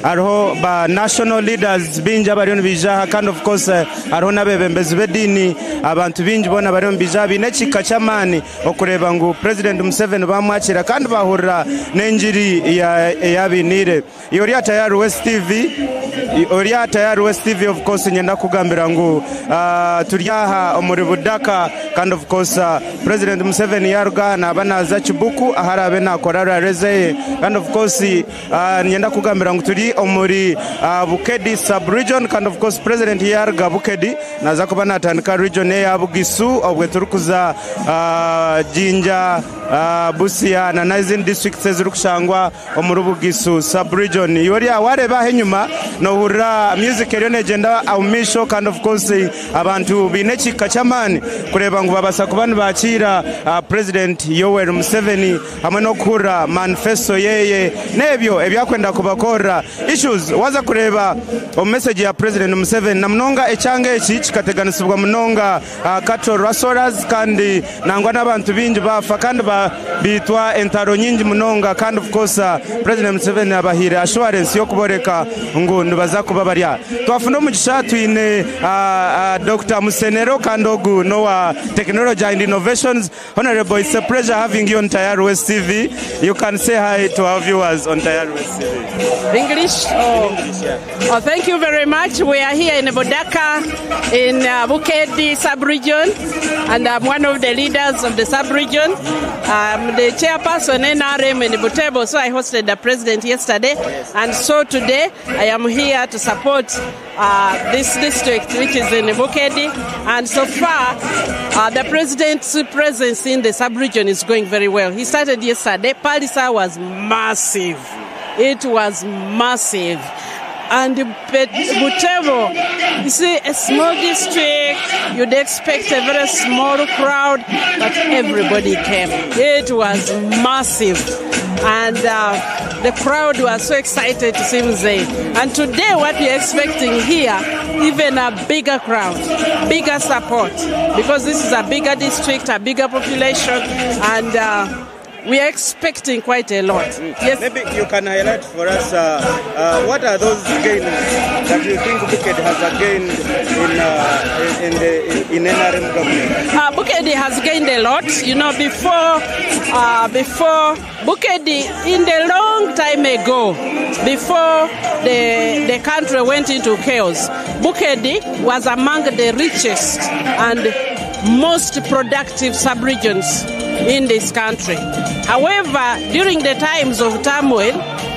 hariho ba national leaders binja bari bija kandi of course hariho nabebembezi bedini abantu binji bona bari bija binekika cyamani okureba ngo President Museveni bamwakira kandi bahurira n'enjiri ya binire yori tayari West TV of course nyenda kugambira ngo turyaha omuri budaka kandi of course President Museveni yaruga na banaza Chibuku aharabe nakora rezeye kandi of course nyenda kugambira ngo turi omuri Bukedi sub-region kandi of course President yaruga Bukedi naza kuba natandika region ya Bugisu obwe turukuza Jinja Busia na Nizin districts zirukushangwa omuri Bugisu sub-region yori wareba henyuma no hurra music erione agenda aumisho kandi of course abantu binekika cyamani kureba ngo babasa kubantu bakira President Yoweri Museveni hamwe no kura manifesto yeye nebyo ebyakwenda kubakora issues waza kureba message ya President Museveni na mnonga ecyange iki kikateganisibwa mnonga cattle rustlers kandi nangwa n'abantu binji bafa kandi bitwa entaro nyingi mnonga kandi of course President Museveni abahira assurance yo kuboreka ngo nibaza kuba barya twafuna mu gishatu ine Dr. Musenero Kandogu Noah Technology and Innovations. Honorable, it's a pleasure having you on Tayari West TV. You can say hi to our viewers on Tayari West TV. English? Oh, thank you very much. We are here in Budaka in Bukedi sub-region, and I'm one of the leaders of the sub-region. I'm the chairperson NRM in Butebo, so I hosted the president yesterday, and so today I am here to support this district, which is in Bukedi, and so far the president's presence in the sub-region is going very well. He started yesterday. Palisa was massive. It was massive. And Butevo, you see, a small district, you'd expect a very small crowd, but everybody came. It was massive. And the crowd was so excited to see Mzee. And today what we're expecting here, even a bigger crowd, bigger support, because this is a bigger district, a bigger population, and we are expecting quite a lot. Yes. Maybe you can highlight for us what are those gains that you think Bukedi has gained in NRM government? Bukedi has gained a lot. You know, before Bukedi, in the long time ago, before the country went into chaos, Bukedi was among the richest and most productive sub-regions in this country. However, during the times of turmoil,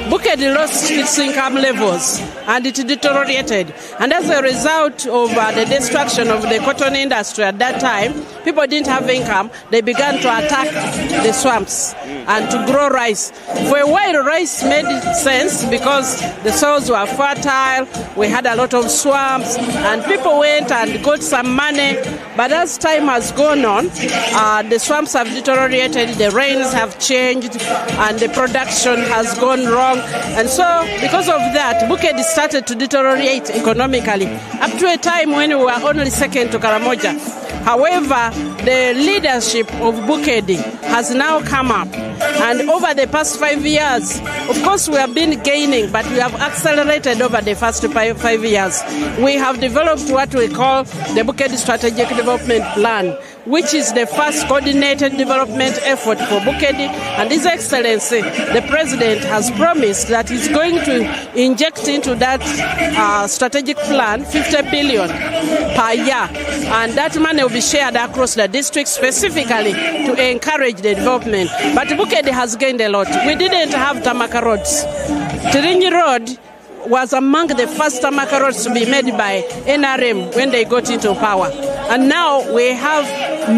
Bukedi lost its income levels and it deteriorated. And as a result of the destruction of the cotton industry at that time, people didn't have income. They began to attack the swamps and to grow rice. For a while, rice made sense because the soils were fertile, we had a lot of swamps, and people went and got some money. But as time has gone on, the swamps have deteriorated, the rains have changed, and the production has gone wrong. And so, because of that, Bukedi started to deteriorate economically, up to a time when we were only second to Karamoja. However, the leadership of Bukedi has now come up. And over the past 5 years, of course, we have been gaining, but we have accelerated over the first 5 years. We have developed what we call the Bukedi Strategic Development Plan, which is the first coordinated development effort for Bukedi. And His Excellency, the President, has promised that he's going to inject into that strategic plan 50 billion per year. And that money will be shared across the district specifically to encourage the development. But Bukedi has gained a lot. We didn't have Tamaka roads. Tirinyi Road was among the first tarmac roads to be made by NRM when they got into power. And now we have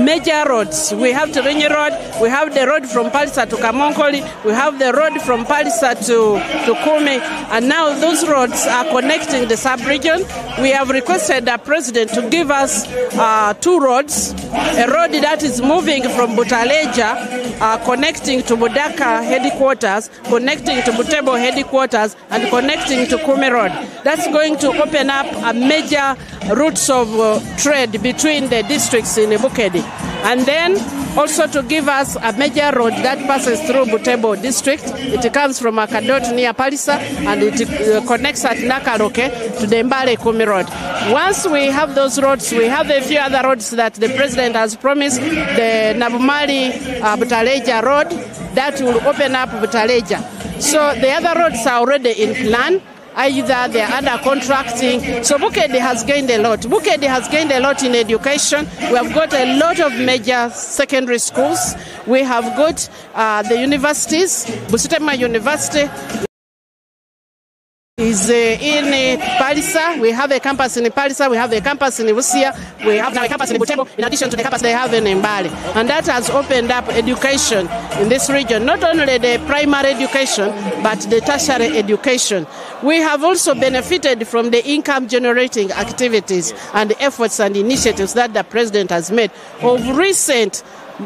major roads. We have Tirinyi Road, we have the road from Palisa to Kamonkoli, we have the road from Palisa to Kumi, and now those roads are connecting the sub-region. We have requested the president to give us 2 roads, a road that is moving from Butaleja, connecting to Budaka headquarters, connecting to Butebo headquarters, and connecting to Kumi Road. That's going to open up a major routes of trade between the districts in Bukedi. And then also to give us a major road that passes through Butebo district. It comes from Akadot near Palisa and it connects at Nakaroke to the Mbale Kumi Road. Once we have those roads, we have a few other roads that the president has promised. The Nabumali Butaleja Road, that will open up Butaleja. So the other roads are already in plan. Either they are under contracting. So Bukedi has gained a lot. Bukedi has gained a lot in education. We have got a lot of major secondary schools. We have got the universities. Busutema University is in Palisa. We have a campus in Palisa. We have a campus in Busia. We have now a campus in Butebo, in addition to the campus they have in Mbale. And that has opened up education in this region, not only the primary education, but the tertiary education. We have also benefited from the income-generating activities and the efforts and initiatives that the president has made. Of recent,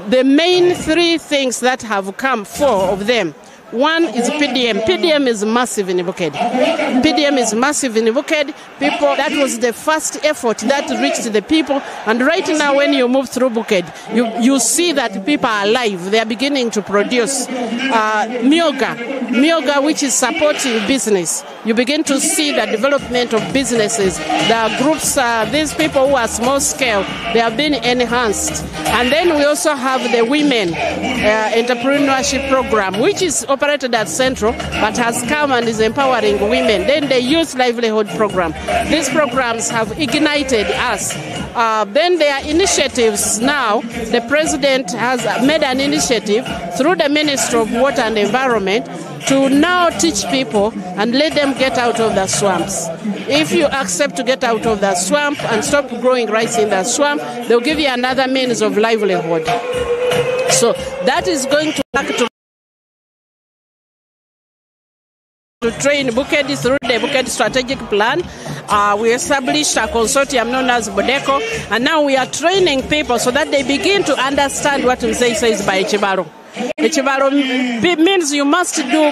the main 3 things that have come, 4 of them. One is PDM. PDM is massive in Bukedi. PDM is massive in Bukedi. People, that was the first effort that reached the people. And right now, when you move through Bukedi, you see that people are alive. They are beginning to produce. Myoga, which is supporting business. You begin to see the development of businesses. The groups, these people who are small scale, they have been enhanced. And then we also have the women entrepreneurship program, which is operated at Central, but has come and is empowering women. Then the youth livelihood program. These programs have ignited us. Then there are initiatives now. The president has made an initiative through the Ministry of Water and Environment to now teach people and let them get out of the swamps. If you accept to get out of the swamp and stop growing rice in the swamp, they'll give you another means of livelihood. So that is going to back to train Bukedi through the Bukedi strategic plan. We established a consortium known as Bodeko, and now we are training people so that they begin to understand what Mzee says by Chibaro. Chibaro means you must do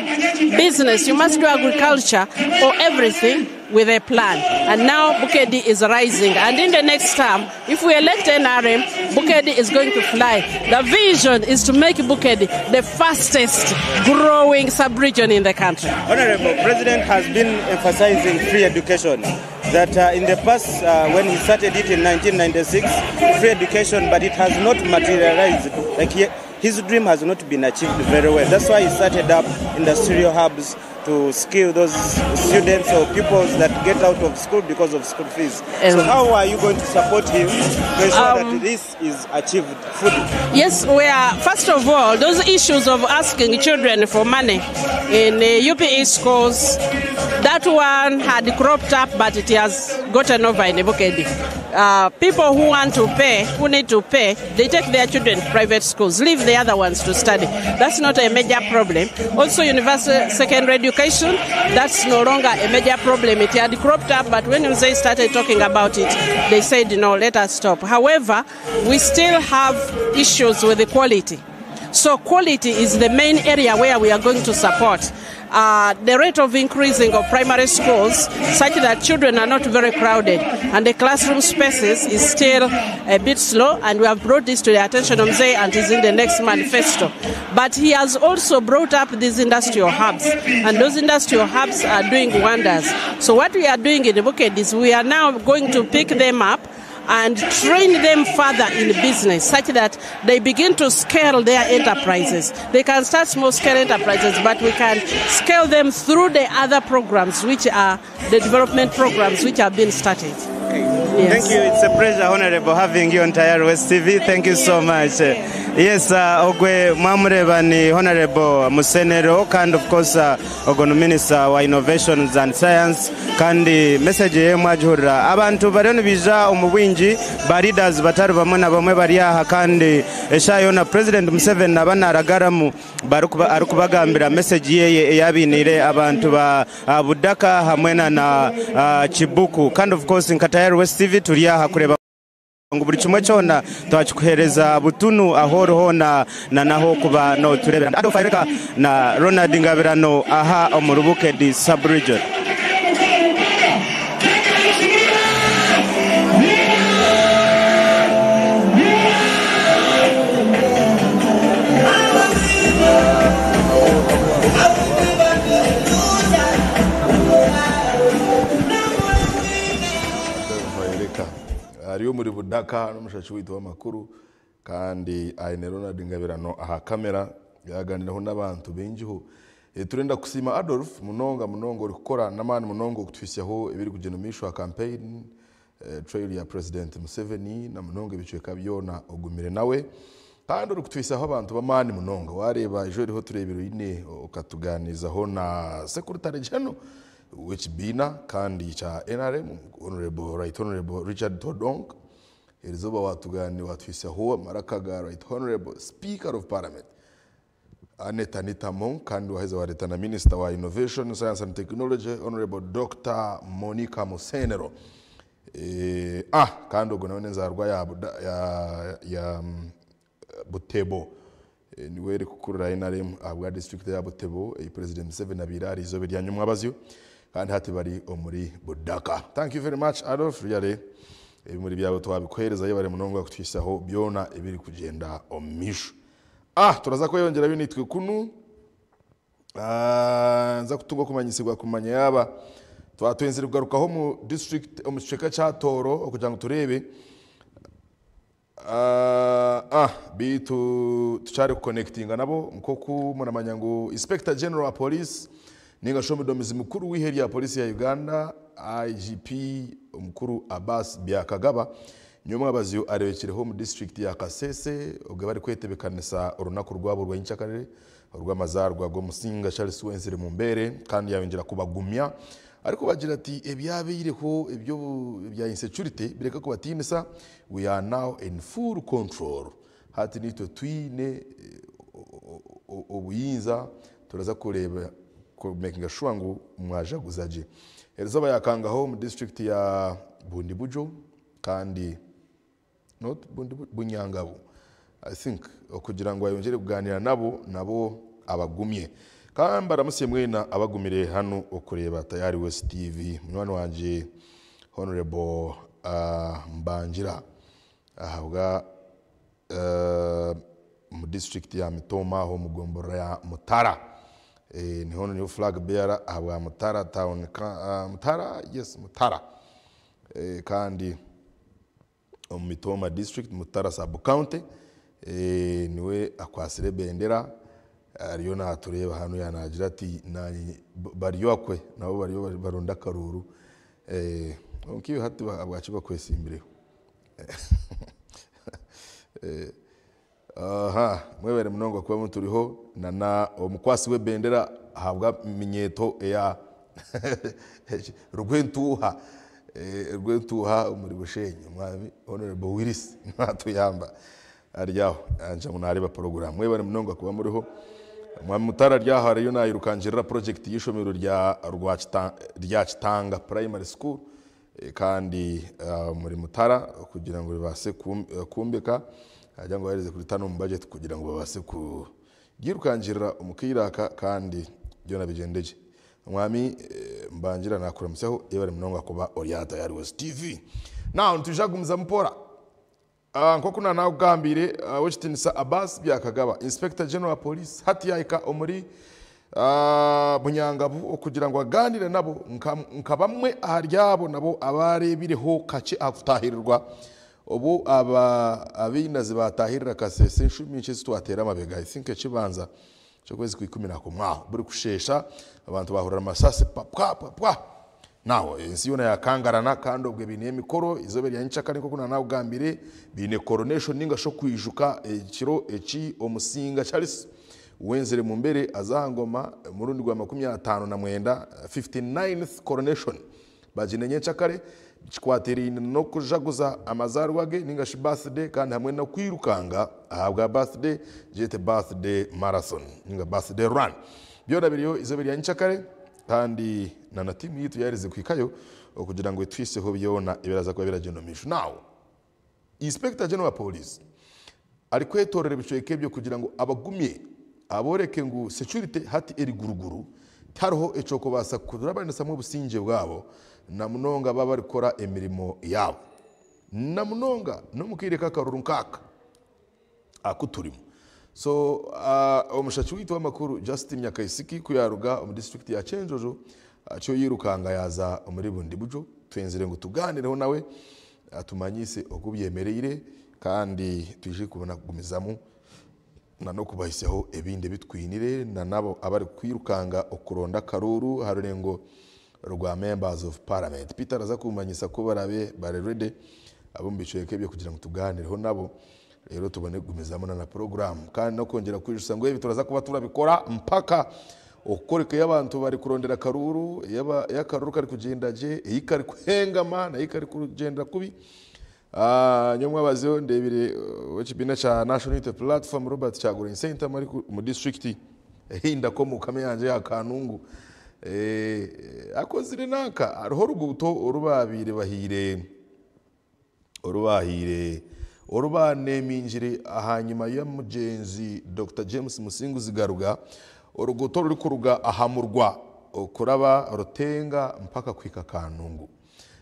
business, you must do agriculture or everything with a plan. And now Bukedi is rising. And in the next term, if we elect NRM, Bukedi is going to fly. The vision is to make Bukedi the fastest growing sub-region in the country. Honorable President has been emphasizing free education. That in the past, when he started it in 1996, free education, but it has not materialized. Like his dream has not been achieved very well. That's why he started up industrial hubs to skill those students or pupils that get out of school because of school fees. So how are you going to support him to ensure that this is achieved fully? Yes, we are. First of all, those issues of asking children for money in UPE schools, that one had cropped up, but it has gotten over in Bukedi. People who want to pay, who need to pay, they take their children to private schools, leave the other ones to study. That's not a major problem. Also, universal secondary education, that's no longer a major problem. It had cropped up, but when they started talking about it, they said, no, let us stop. However, we still have issues with the quality. So quality is the main area where we are going to support. The rate of increasing of primary schools such that children are not very crowded and the classroom spaces is still a bit slow, and we have brought this to the attention of Mzee and is in the next manifesto. But he has also brought up these industrial hubs, and those industrial hubs are doing wonders. So what we are doing in the Bukedi is we are now going to pick them up and train them further in business such that they begin to scale their enterprises. They can start small-scale enterprises, but we can scale them through the other programs, which are the development programs which have been started. Okay. Thank you. It's a pleasure, Honorable, having you on Tayari West TV. Thank you so much. Yes, ogwe mwamureba ni Honorable Musenero, and of course ogono Minister wa Innovations and Science, kandi message ye mwajura abantu bareno bija umubwinji ba leaders batari bamwe na bamwe bari aha kandi eshayo na President Museveni nabana aragaramu arukubagambira message ye yabinire abantu ba Budaka hamwe na Chibuku, kandi of course Tayari West TV turi aha kureba ngo buri kimwe cyona twakikuhereza butunu ahoroho na naho kuba no turebera Adolf Ireka na Ronald Ngabirano aha omurubuke di sub-region. Ariyo muri Budaka n'umushashi witwa makuru kandi aine Ronald Ngabirano aha kamera yaganiraho n'abantu benjiho turenda kusima Adolf munongo uri gukora namani munongo kutwisyaho ibiri kugenomishwa campaign trail ya President Museveni na munongo biceka byona ogumire nawe kandi uri kutwisyaho abantu bamani munongo wareba ejo riho turebero ine ukatuganizaho na Secretary General which bina kandi cha NRM Honorable Richard Todong elizoba watugani watwisyaho marakaga Right Honorable Speaker of Parliament Aneta Mong kandi waheza wareta na Minister wa Innovation, Science and Technology Honorable Dr. Monica Musenero kandi ogona nenzarwa ya Butebo niwe ri kukurira NRM abwa district ya Butebo President Museveni abirari izobe rya nyumwa bazyo kandi hati bari omuri Budaka. Thank you very much Adolf, really muri byabo twabikohereza ye bari munongo kutwishaho byona ibiri kugenda omisho. Turaza ko yongera binitwe kunu nza kutungo kumanyisigwa kumanya yaba twatwenzira kugarukaho mu district omusheka cha Toro okugira ngo turebe bitu tuchari connectinga nabo mkoku munamanya ngo Inspector General of Police ninga shombe domizi mukuru w'iheri ya polisi ya Uganda IGP umukuru Abbas Byakagaba nyuma abaziyo arebekireho mu district ya Kasese ubwo bari kwetebekanisa urunaku rwabo rw'incakarere rw'amazarwa go Musinga Charles Wenzire mu mbere kandi yabinjira kubagumya ariko bagira ati ebyabireho ibyo bya insecurity bireka ko batinisa we are now in full control hati nito twine obuyinza turaza kureba making sure ngo mwaja guzaje elizoba yakangaho mu district ya Bundibujo kandi not Bunyangabo I think okugira ngo ayongere kuganira nabo abagumye kandi baramusemwe na abagumire hano okureba Tayari West TV mwana wanje Honorable Mbanjira ahabwa mu district ya Mitoma ho mugombora ya Mutara ni hono ni flag bearer ahabwa Mutara town Mutara kandi Mitoma district Mutara sub county niwe akwasire bendera ariyo natureba hano yanagira ati bariyokwe nabo bariyo baronda karuru onkiyo hati abwachiba kwesimbireho mwebere munongo kuba muturiho na omukwasi we bendera ahabwa minyeto ya rugwentuha muri Bushenyi mwami Honorable Willis natuyamba aryaho anje munareba program mwebare munongo kuba muriho mwami Mutara ryaho ariyo nayirukanjira project y'ishomero rya Kitanga Primary School kandi muri Mutara kugira ngo bibase kumbeka ajya ngo bareze kuri tano mu budget kugira ngo babase kugirukanjira umukiraka kandi byo nabigendeje mwami Mbanjira nakuramseho yebare munongo kuba Oriata Tayari West TV. Now ntujagumza mpora nkoko na ugambire wechitinisa Abbas Byakagaba Inspector General Police hati yaika omuri Bunyangabu okugira ngo aganire nabo nkabamwe aharyabo nabo abarebireho kace akutahirirwa obu abinazi batahirira Kasese nshumi nshisi twatera amabega I think kibanza cyo kwezi ku 10 mwaho buri kushesha abantu bahurira amasase papwa naho ensiyona yakangarana kandi ubwe bine mikoro izoberi yanchaka niko kuna nawe gambire bine coronation ninga sho kwijuka ekiro eki omusinga Charles wenzere mu mbere azangoma mu rundi rwa 59 59th coronation bajine nyenchakare chikwateri no kujaguza amazarwage ninga shi birthday kandi hamwe no kwirukanga ahabwa birthday jete birthday marathon ninga birthday run byona biriyo izoberi yanchakare kandi na timu yitu yarize kwikayo kugira ngo twiseho byona ibiraza kwa biragenomisha. Now Inspector General wa Police ari kwetorera bicoyeke byo kugira ngo abagumye aboreke ngo security hati eri guruguru taroho ecoko basa kudura bandasa mu businje bwabo na munonga baba rikora emirimo yabo na munonga no mukireka karurunkaka akuturimo. So omushachi witu w'amakuru Justin Nyakayisiki kuyaruga mu district ya Chenjojo cyo yirukanga yaza muri bundi bujo twenzere ngo tuganireho nawe atumanyise okubyemereyire kandi tuje kubona kugumizamu na no kubahiseho ebinde bitwinire na nabo abari kwirukanga okuronda karuru harurengo rwa members of parliament. Peter aza kumanyisa ko barabe bare ready abumbicoyeke byo kugira ngo tuganireho nabo rero tubone kugumizamo na program kandi no kongera kwijusa ngo bituraza kuba turabikora mpaka okoreke y'abantu bari kurondera karuru ya karuru kari kugendaje ikari kuhengama na ikari kugenda kubi nyomwa bazyo ndebire wekibina cha National Unity Platform Robert Kyagulanyi Center muri mu district hinda ko mu kameyanje ya Kanungu akozire naka ariho ruguto urubabire bahire orubane minjire ahanyuma ya mugenzi Dr. James Musingu zigaruga uruguto ruri kuruga ahamurwa kuraba rutenga mpaka kwika Kanungu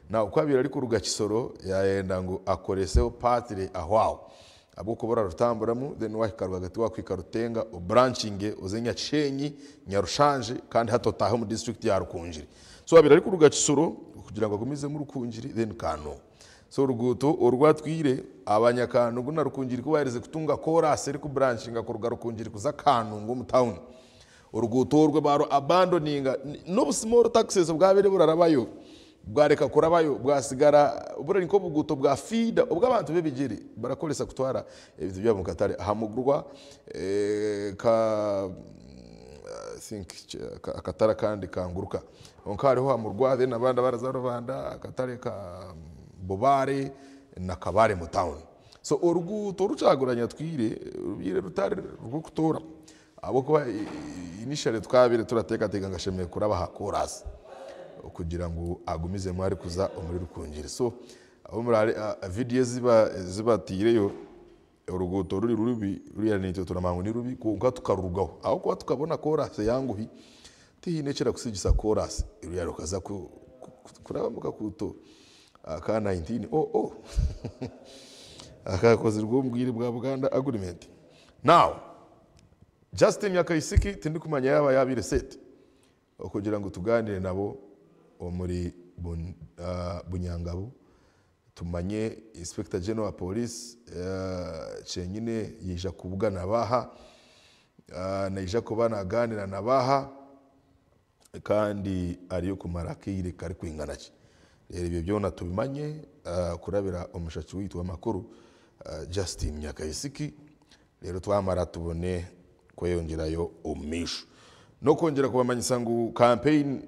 na ukwabira ari kuruga Kisoro yaenda ngo akoreseho patire ahwaho abo kubora rutamburamo then wahikaruga gati wakwika rutenga branching uzenya Chenyi Nyarushanje kandi hatotaho mu district ya Rukunjiri. So abira ari kuruga Kisoro kugira ngo agumize mu Rukunjiri then Kanungu. So ruguto urwatwire abanyakanungu na Rukunjiri ko bayirize kutunga chorus eri ku branchinga ku Rukunjiri kuza Kanungu mu town. Uruguto rwe baro abandoninga no small taxes bwabere burarabayo bwareka kurabayo bwasigara ubura niko buguto bwa feed ubw'abantu bebigiri barakolesa kutwara ibintu bya mu Katare hamugurwa think akatara kandi kanguruka onkariho hamurwa then abanda barazarubanda akatare ka Bobare na Kabare mu town. So uruguto rucaguranya twire rubire rutare rugutora abo kuba initially twabire turateka ngashemeye kuraba hakorasi kugira ngo agumize mwari kuza muri Rukunjiri. So abo muri video zibatireyo uruguto ruri rubi ruri nito turamangu ni rubi kuko tukarugaho aho kuba tukabona korasi yanguhi tihinekera kusigisa korasi ruri rukaza kuraba mukakuto aka 19 akakoze rw'umbwiri bwa Buganda agreement. Now Justin Nyakayisiki tindi kumanya yaba yabire set okugira ngo tuganire nabo muri Bunyangabo tumanye Inspector General wa Police chenyine yija kubugana baha na yija kubana aganira nabaha kandi ariyo kumara kire kari kwingana ki rero ibyo byona tubimanye kurabira umushachi witu w'amakuru Justin Nyakayisiki rero twamara tubone kweyongerayo umisho no kongera kubamanyisa ngo campaign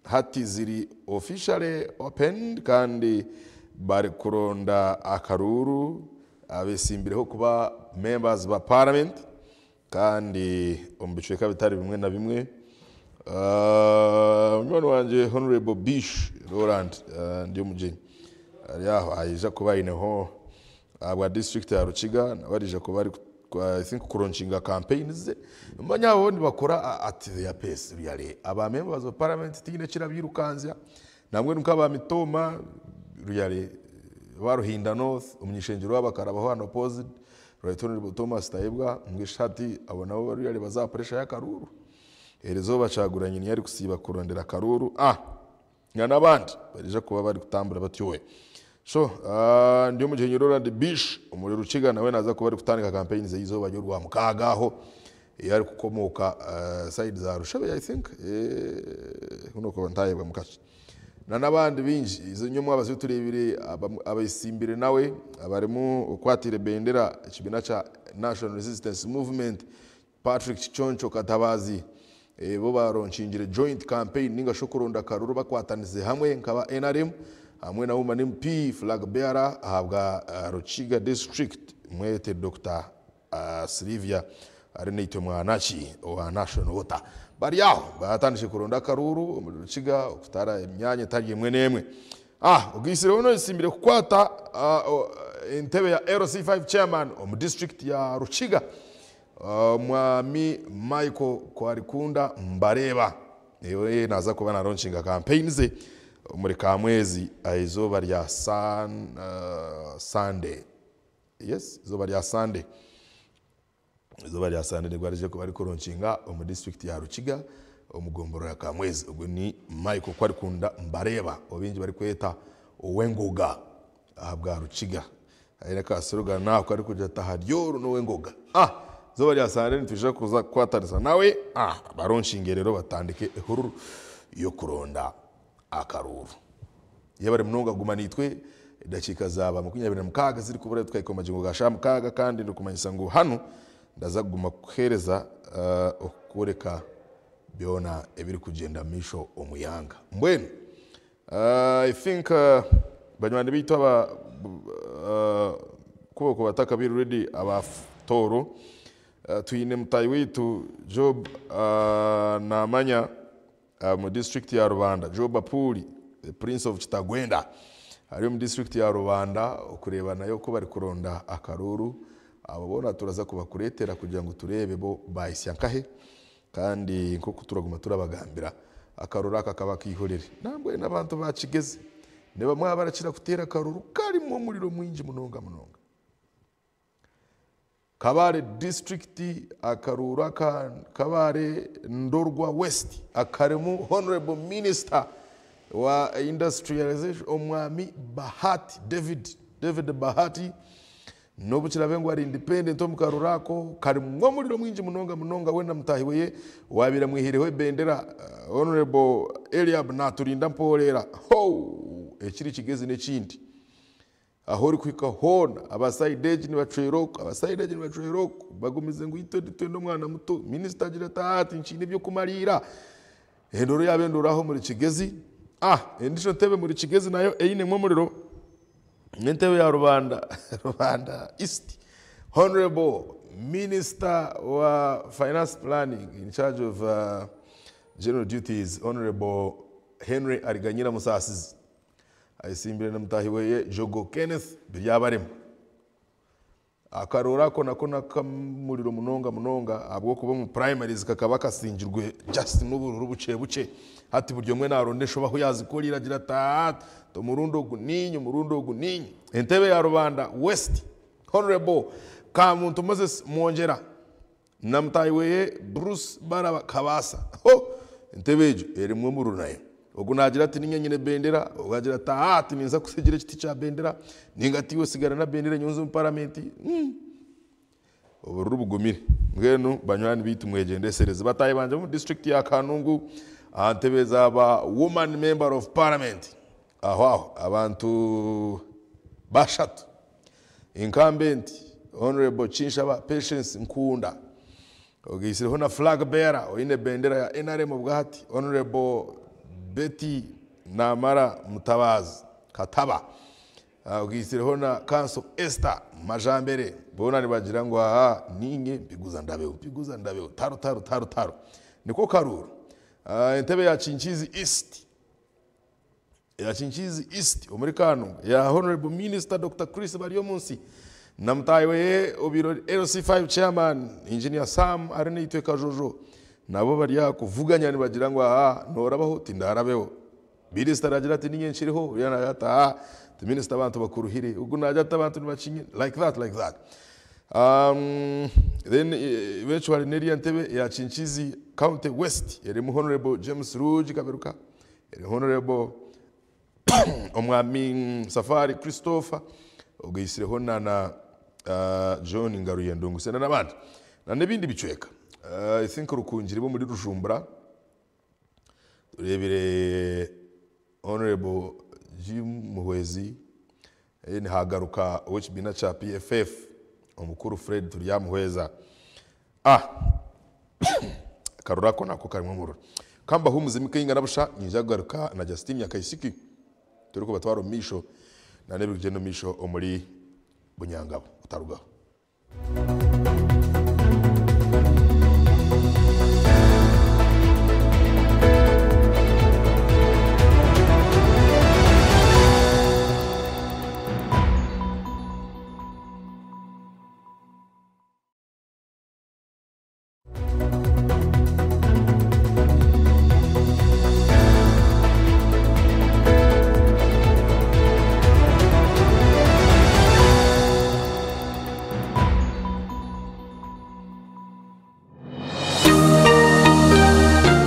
hati ziri officially opened kandi bari kuronda akaruru abesimbireho kuba members ba parliament kandi ombiceka bitari bimwe na bimwe umwana wanje Honorable Bish Roland ndiyo mujeni yaho ayija kuba ineho abwa district ya Rukiga nabarije ko bari I think kuronshinga campaigns mbanyaho ni bakora at their pace really aba members of parliament tigine kirabirukanzya namwe nkaba mitoma really baruhinda north umunyishengero w'abakarabaho hano opposite Right Honorable Thomas Taibwa mwishati abona bo really bazapresha ya karuru erezo bacaguranye ni yari kusiba kurondera karuru nyanabandi barije kuba bari kutambura batyowe. So ndiyo mujenyi Roland Bish umuri Rukiga nawe naza kuba ari kutandika campaign ze izo bajyo rwa mukagaho yari kukomoka side za Rushabe I think kuno ko ntayebwa mukaci na nabandi binji izo nyuma abaziturebire abayisimbire nawe abarimo ukwatire bendera ikibina cha National Resistance Movement Patrick Chichoncho Katabazi bo baronshingire joint campaign ninga shokuronda karuru bakwatanize hamwe nkaba NRM hamwe na Woman MP flag bearer ahabwa Ruchiga district mwete Dr. Silvia Arenito Mwanachi wa National Water bari yaho batanije kuronda karuru muri Ruchiga kutara imyanya tari imwe nemwe ugisire uno isimbire kukwata intebe ya RC5 chairman mu district ya Ruchiga mwami Michael Kwarikunda Mbareba yewe naza kuba naronshinga campaign ze muri kamwezi izoba rya Sunday. Yes, izoba rya Sunday. Izoba rya Sunday nigwarije ko bari koronshinga mu district ya Ruchiga umugomboro ya kamwezi ubwo ni Michael Kwarikunda Mbareba obinji bari kweta Wengoga ahabwa Ruchiga ayira kasoroga nako ari kuja taharyo no Wengoga zoba rya Sunday nituje kuza kwatarisa nawe baronshinge rero batandike ihuru yo kuronda akaruru yabare mnonga gumanitwe dakika zaba 26 ziri kubura twayikoma jingo gasha mukaga kandi ndukumanyisa ngo hano ndaza kuguma kuhereza okureka byona ebiri kugenda misho omuyanga mbwenu I think banywani bitu aba kuko bataka biri ready abatoro tuyine mutayi witu Job namanya mu district ya Rubanda Job Apuli the Prince of Kitagwenda ari mu district ya Rubanda ukureba nayo ko bari kuronda akaruru ababona turaza kubakuretera kugira ngo turebe bo bayisyankahe kandi nko kuturaguma turabagambira akaruru akakaba kihorere nambwe n'abantu bacigeze neba mwabarakira kutera akaruru kari mu muriro mwinji munonga Kabare district akarura Kabare Ndorwa West akaremu honorable minister wa industrialization omwami Bahati David Bahati nobukira bengo ari independent omukarurako karimwo muriro mwinji munonga wenda mutahiwe wabira mwihirewe bendera honorable Eliab Naturinda Mporera ekiri kigezi n'ekindi ahori kwika hona abasaideji ni bacweroko bagumize ngo itode n'umwana muto minister agira ati nchine byo kumarira endoro yabenduraho muri kigezi endisho tebe muri kigezi nayo eyine mwo muriro n'entebe ya Rubanda East honorable minister wa finance planning in charge of general duties honorable Henry Ariganyira Musasizi ayisimbire na mutahiwe Jogo Kenneth byabaremo akarora ko nako nakamuriro munonga abwo kuba mu primaries kakaba kasingirwe just n'ubururu buce hati buryo mwe narondesho baho yazikorira agira to murundo guninyo entebe ya Rubanda West honorable Kamuntu Moses Mwongera na mutahiwe Bruce Baraba Kabasa entebe erimwe murunaye ogunagira ati ninyenyine bendera ogagira ati ninza kusigira kiti cha bendera ningatiwe sigara na bendera nyunzu mu parliament obururu bugumire ngenu banywani bitu mwegendesereze bataye banje mu district ya Kanungu antebe zaba woman member of parliament aho abantu bashatu incumbent honorable Chinshaba Patience Nkunda ogisiriho na flag bearer oine bendera ya NRM bwahati honorable Betty Namara Mutabazi Kataba ugisireho na Council Esther Majambere bona ni bagira ngo ninge mpiguza ndabeo taro niko karuru entebe ya Chinchizi East Americano ya honorable minister Dr. Chris Baryomunsi namtayiwe obiro LC5 chairman engineer Sam Arenito Kajojo nabo bari yakuvuganya ni bagira ngo norabaho tindarabeho minister agira ati ninyenshiriho yana yata the minister abantu bakuruhire ugu najata abantu nibacinye like that then eventually neri ntebe ya Chinchizi County West yari mu honorable James Ruji Kaberuka yari honorable omwami Safari Christopher ugisireho na John Ngaruyendungu sena nabandi na nebindi bicweka I think rukunjiri bo muri Rujumbura turebire Honorable Jim Muhwezi ni hagaruka w'ikibina cha PFF omukuru Fred Turyamuhweza karurako nako karimwe muro kamba humuzimike ingana busha njagaruka na Justin Yakayisiki turiko batwaro misho na nebigeno misho omuri Bunyangabo utarugaho.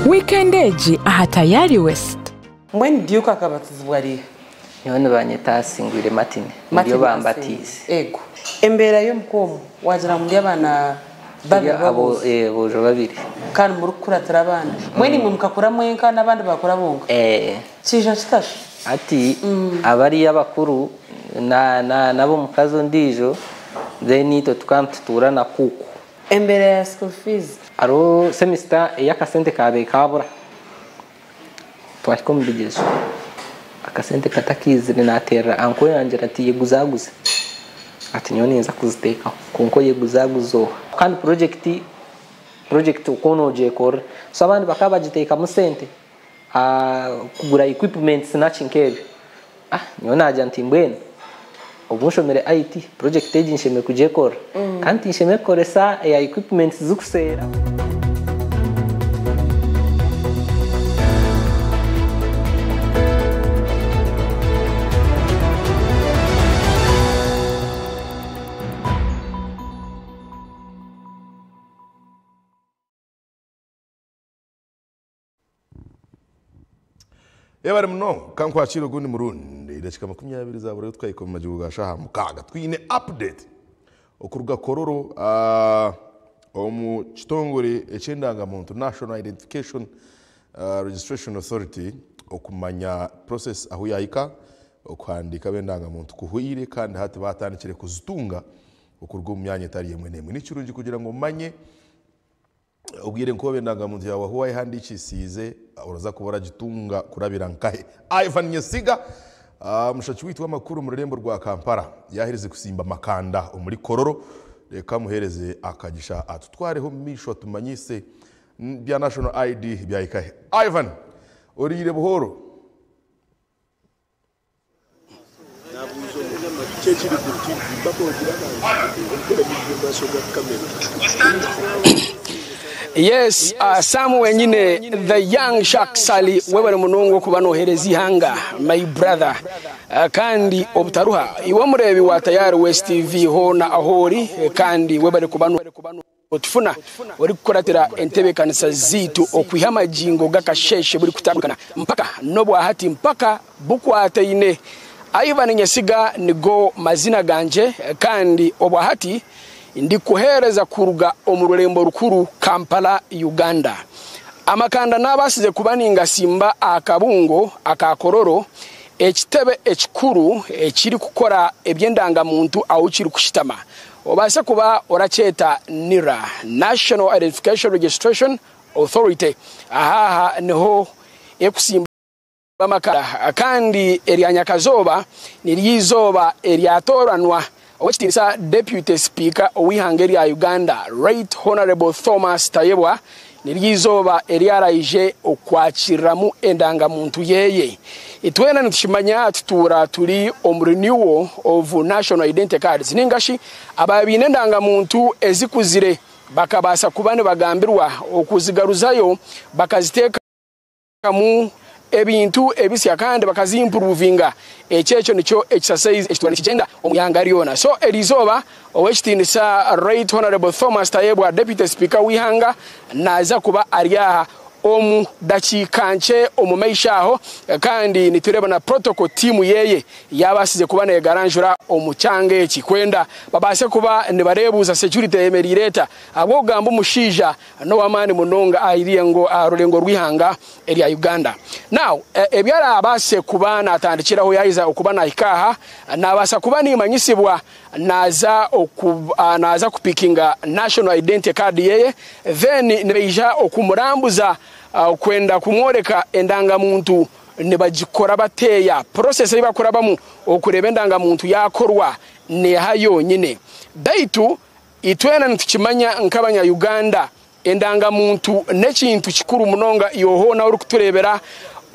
Weekendeji aha Tayari West. Mwen diuka kabatizwari. Yone banyeta singwire Martin. Ndiyo bambatize. Ego. Embera yo mkomo wajira muri abana abo bojo babiri. Kandi muri kuratira abana. Mweni mumukakura mwenka nabandi bakora bonga. Cija kitasha. Ati abari y'abakuru nabo mukazo ndijo then to tukamtutura na kuku. Embera ya school fees. Aro semester yakasente kabe kabura. Twashiko mbigezo. Akasente katakizire natera anko yanjira ati yeguzaguze. Ati nyoni nza kuziteka konko yeguzaguzo. Kandi project ukono je kor. So abandi bakaba jiteka mu sente. Kugura equipment sinachinkebe. Nyona ajanti mbwene. Obushomere IT project agency me kujekora kandi nsheme koresa ya equipment zukusera Yabari mno kankwakira gundi murundi idashika 20 zabure twayikoma majugo gashaha mukaga twine update okuruga kororo omu kitongore echendanga muntu National Identification Registration Authority okumanya process aho yayika okwandika bendanga muntu kuhuire kandi hati batandikire kuzitunga okuruga umyanya tari yemwe nemwe n'ikirungi kugira ngo manye ubwire nko bendanga muntu yawe aho wayihandikisize uraza kubora gitunga kurabira nkahe. Ivan Nyesiga mushachi witu w'amakuru mu rurembo rwa Kampala yahereze kusimba makanda muri kororo reka muhereze akagisha atutwareho misho tumanyise bya National ID bya ikahe. Ivan orire buhoro Yes, Samu wenyine the young Shaq Sali wewe munongo kubanohereza ihanga my brother kandi obutaruha iwe murebi wa Tayari West TV hona ahori kandi wewe kubano otufuna uri kukoratira entebe kanisa zitu okwihama jingo gakasheshe buri kutambukana mpaka nobwa hati mpaka bukwate ine Ivan Nyesiga nigo mazina ganje kandi obwa hati ndi kuhereza kuruga omururembo rukuru Kampala Uganda. Amakanda nabasize kubaninga simba akabungo akakororo ekitebe ekikuru ekiri kukora ebyendanga muntu aho kiri kushitama obase kuba oracheta NIRA National Identification Registration Authority aha neho ekusimba amakanda kandi eryanyakazoba nirizoba eryatoranwa Ochitinsa Deputy Speaker owihangeri ya Uganda Right Honorable Thomas Tayebwa nirizoba eryaraije okwakiramu endanga muntu yeye itwena nitushimanya tutura turi renewal of national identity cards ningashi ababine endanga muntu ezikuzire bakabasa kubane bagambirwa okuzigaruzayo bakaziteka mu ebintu ebisya kandi bakazimprovinga echecho nicho exercise ekitwani kigenda omuyangariona so elizoba owechitinisa Right Honorable Thomas Tayebwa Deputy Speaker wihanga naza kuba aliaha omu dakikanche omu maisha aho kandi nitureba na protocol team yeye yabasize kuba ne garanjura omu cyange kikwenda babase kuba ne barebuza security emerireta abo gamba mushija no wamani munonga ahiriye ngo arulengo rwihanga eri ya Uganda. Now ebyara abase kuba natandikiraho yayiza okuba na ikaha nabasa kuba ni manyisibwa naza kupikinga national identity card yeye then nebeija okumurambuza kwenda kumworeka endanga muntu ne bagikora bateya process ibakora bamu okureba endanga muntu yakorwa ne hayo nyine daitu itwena ntukimanya nkabanya Uganda endanga muntu nekintu kikuru munonga yoho na uri kuturebera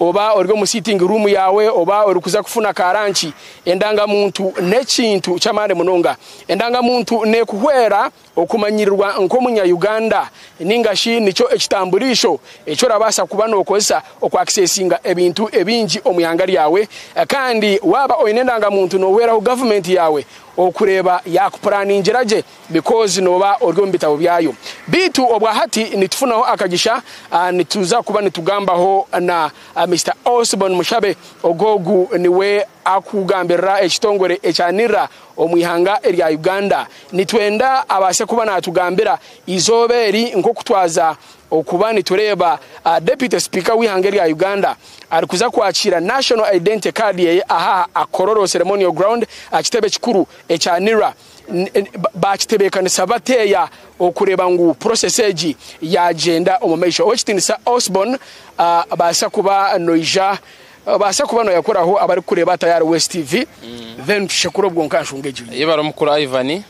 oba orgo mu sitting room yawe oba uri kuza kufuna karanchi endanga muntu nekintu chamande munonga endanga muntu ne kuhwera okumanyirirwa nko munya Uganda ningashi nicho ekitambulisho echo rabasa kubana okozesa okwaccessinga ebintu ebinji omuyangari yawe kandi waba oinendanga muntu no wera government yawe okureba yakupuraninjiraje because noba orgo mbitabo byayo bitu obwahati nitufunaho akagisha nituza kuba nitugambaho na Mr. Osborn Mushabe ogogu niwe akugambira ekitongore ekyanira omuyanga erya Uganda nitwenda abase kuba natugambira izoberi nko kutwaza okuba nitureba deputy speaker wihanga erya Uganda alikuza kwakira national identity card ye aha akororo ceremonial ground akitebe kikuru ekyanira bakitebekanisa bateya okureba ngu processeji ya agenda omumeisho okitinisa Osborn abasa kuba noija basa kubano yakoraho abari kureba Tayari West TV then tushakuro bwonkashungeje yebara mukuru Ivan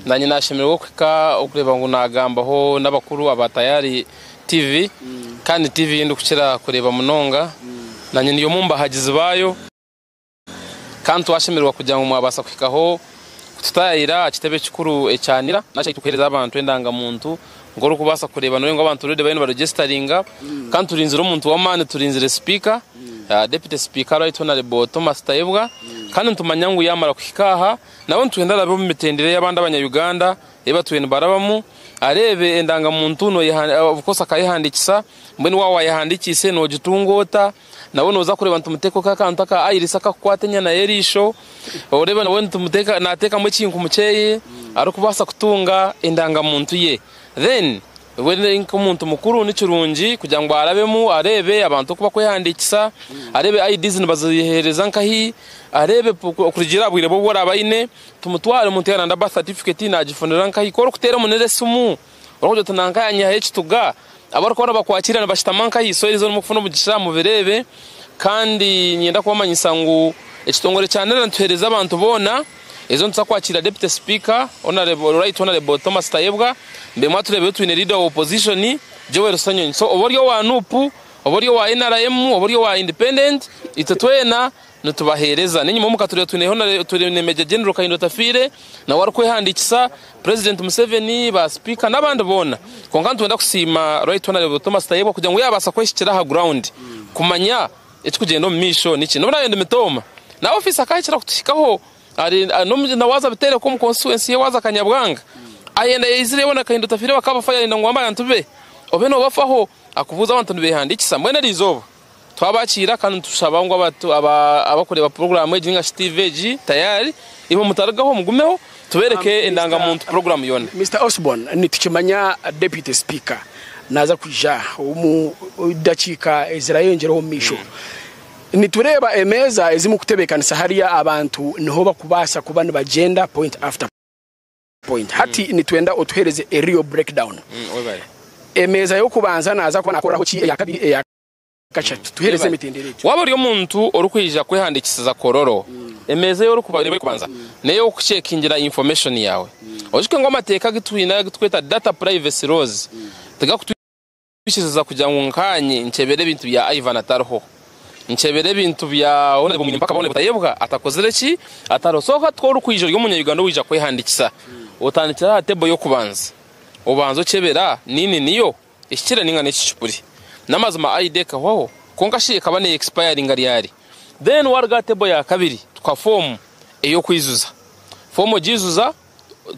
nanye nashemerwa kwika okureba ngo nagambaho nabakuru abatayari TV kandi TV yindi kuchira kureba munonga nanye niyo mumba hagize bayo kandi twashemerwa kugira ngo mwabasa kwikaho tutayira kitebe kikuru ecyanira nacha tukereza abantu endanga muntu ngoro kubasa kureba no ngo abantu rede bayino baregisteringa kandi turinzira umuntu wamane turinzire speaker deputy speaker right honorable Thomas Tayebwa kandi ntumanyangu yamara kwikaha nawo ntwendara bo mitendere y'abandi abanya-Uganda eba twene barabamu arebe endanga muntu no ukosa kayihandikisa mbeni wawa yahandikise no gitungota nawo noza kureba ntumuteko kakantaka ayirisaka kwatenya na yerisho oreba nawo ntumuteka nateka mu kintu muceye ari kubasa kutunga endanga muntu ye then wende umuntu mukuru n'ikirungi kugira ngo arabemu arebe abantu kuba kwihandikisa arebe IDs nibazihereza nkahi arebe kurugira bwire bo barabayine tumutware umuntu yana birth certificate nagifunira nkahi ko kutera munere sumu orojo tunankanya h'ituga abarukora bakwakirana bashitamanka yisoherizo n'umufuna mugisha mu berebe kandi nyenda kubamanyisa ngo ekitongore cyane rantuhereza abantu bona ezo ntsakwakira deputy speaker honorable Thomas Tayebwa mbe mwaturebe twine leader of opposition Joel Rusanyo so oboryo wa nupu oboryo wa NRM oboryo wa independent itatwena nutubahereza ninyi mu mukaturyo twine Major General Kayindo Tafire na warukwehandikisa President Museveni ba speaker nabandi bona konkantu wenda kusima right honorable Thomas Tayebwa kugira ngo yabasa kweshikira ha ground kumanya ekikugenda mu misho niki nobona yende mitoma na office akayikira kutushikaho ari nawaza bitere ko mu constituency yawaza Kanyabwanga ayenda yizire bona Kayindo Tafire bakaba faya ndangwamba yantube obeno bafaho akuvuza abantu nibehandikisa mwene rizoba twabakira kandi tushaba ngo abakoreba program y'inga STVG tayari ibo mutaragaho mugumeho tubereke endanga muntu program yone Mr. Osborn nitukimanya deputy speaker naza kuja mu dakika ezirayongereho misho nitureba emeza ezimu kutebekanisa hariya abantu niho bakubasa kubana bagenda point after point hati nitwenda otuhereze a real breakdown emeza yo kubanza naza ko nakoraho ki ya kabiri ya kachatu tuhereze mitendere waba uri umuntu orukwija kwehandikisa kororo emeza yo kubanza neyo kuchekingira information yawe ojike ngo amateka gitwina tweta data privacy laws tega kutwishiza kugira ngo nkanye nkebere bintu bya Ivan atarho nkebere bintu bya one mu mpaka bone Tayebwa atakozere ki atarosoka tworu kwijjo ryo munya-Uganda wija kwehandikisa utandikira tebo yo kubanza ubanzo chebera nini niyo ikira ninga n'ikicupuri namazuma ID kaho kongashi kabane expiring ari yari then warga tebo ya kabiri twa form eyo kwizuza form jizuza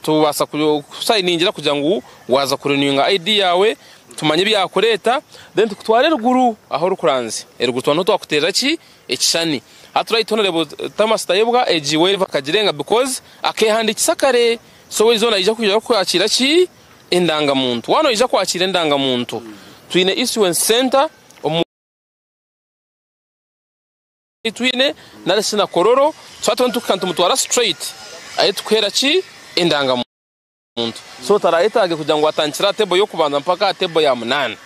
tubasa kusayiningira kugira ngo waza kurenewinga ID yawe tumanye byakoreta then tukutware ruguru aho rukuranze ruguru twantu twakutera ki ekishani aturayitonere Thomas Tayebwa ejiwe bakagirenga because akehandikisa kare so wizona ija kujya kwakira ki indangamuntu wano ija kwakira indangamuntu twine issuance center twine naresina kororo twatontu kantumutwara straight aye tukwera ki indangamuntu so tarayitage kugira ngo atankira tebo yo kubanza mpaka tebo ya 8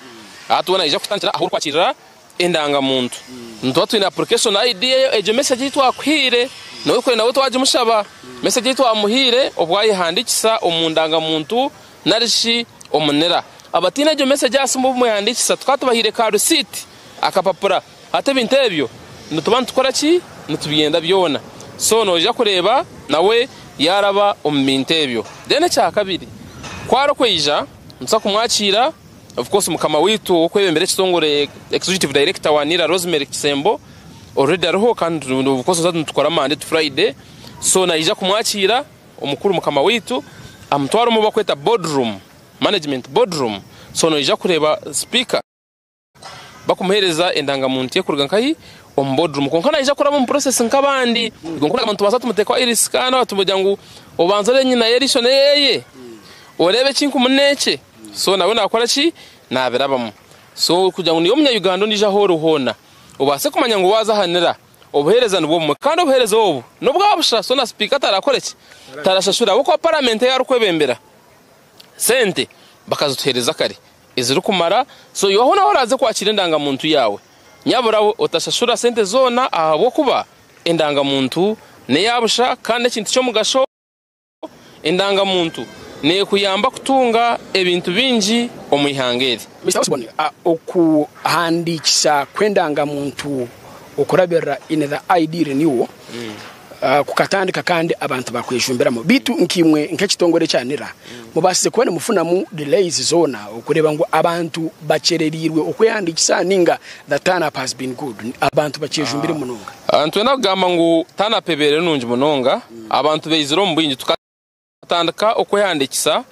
atubona ija kutangira aho kwakira indangamuntu ntwa twine application ID eje message twakwire nawe kwe nawe twaje mushaba message twamuhire obwayihandikisa omundangamuntu narishi omunera abatina ejo message asumbu muyandikisa twatubahire ka receipt akapapura ate bintebyo ntubantu tukora ki ntubiyenda byona so noja kureba nawe yaraba omintebyo dene cya kabiri kwaro kweija ntsa kumwakira of course mukama witu okwebembere kitongore executive director wa Nira Rosemary Kisembo already ariho kandi of course tukora Monday to Friday so naija kumwakira omukuru mukama witu amutwara mu bakweta boardroom management boardroom so noija kureba speaker bakumuhereza indangamuntu yekurga nkayi boardroom konka naija kuraba mu process nkabandi ngonkora abantu basatu mutekwa iriskana batumujyangu obanzare nyina yerishone yeye orebe kinku muneke so nawe nakora ki nabirabamo so kugira ngo niyo munya Uganda ndija horo hona ubase kumanya ngo waza hanira obuhereza nubwo mu kandi obuhereza obu nubwabusha so na speaker tarakore ki tarashashura uko parliament yarukwebembera sente bakazutereza kare iziri kumara so yoho naho raze kwakira indangamuntu yawe nyabura utashashura sente zona ahabo kuba indangamuntu ne yabusha kandi kintu cyo mugasho indangamuntu ne kuyamba kutunga ebintu bingi omuyihangere bisabone okuhandikisa kwendangamuntu okurabera in the ID renewal kukatandika kandi abantu bakwejumbiramo bitu nkimwe nk'ekitongore cyanira mubasize kubona mufunamu delays zona okureba ngo abantu bacererirwe okweyandikisa ninga the turn up has been good abantu bacejumbire munonga antwena kugamba ngo turn up ebere nungi munonga abantu beiziro mbwingi tukatandika okweyandikisa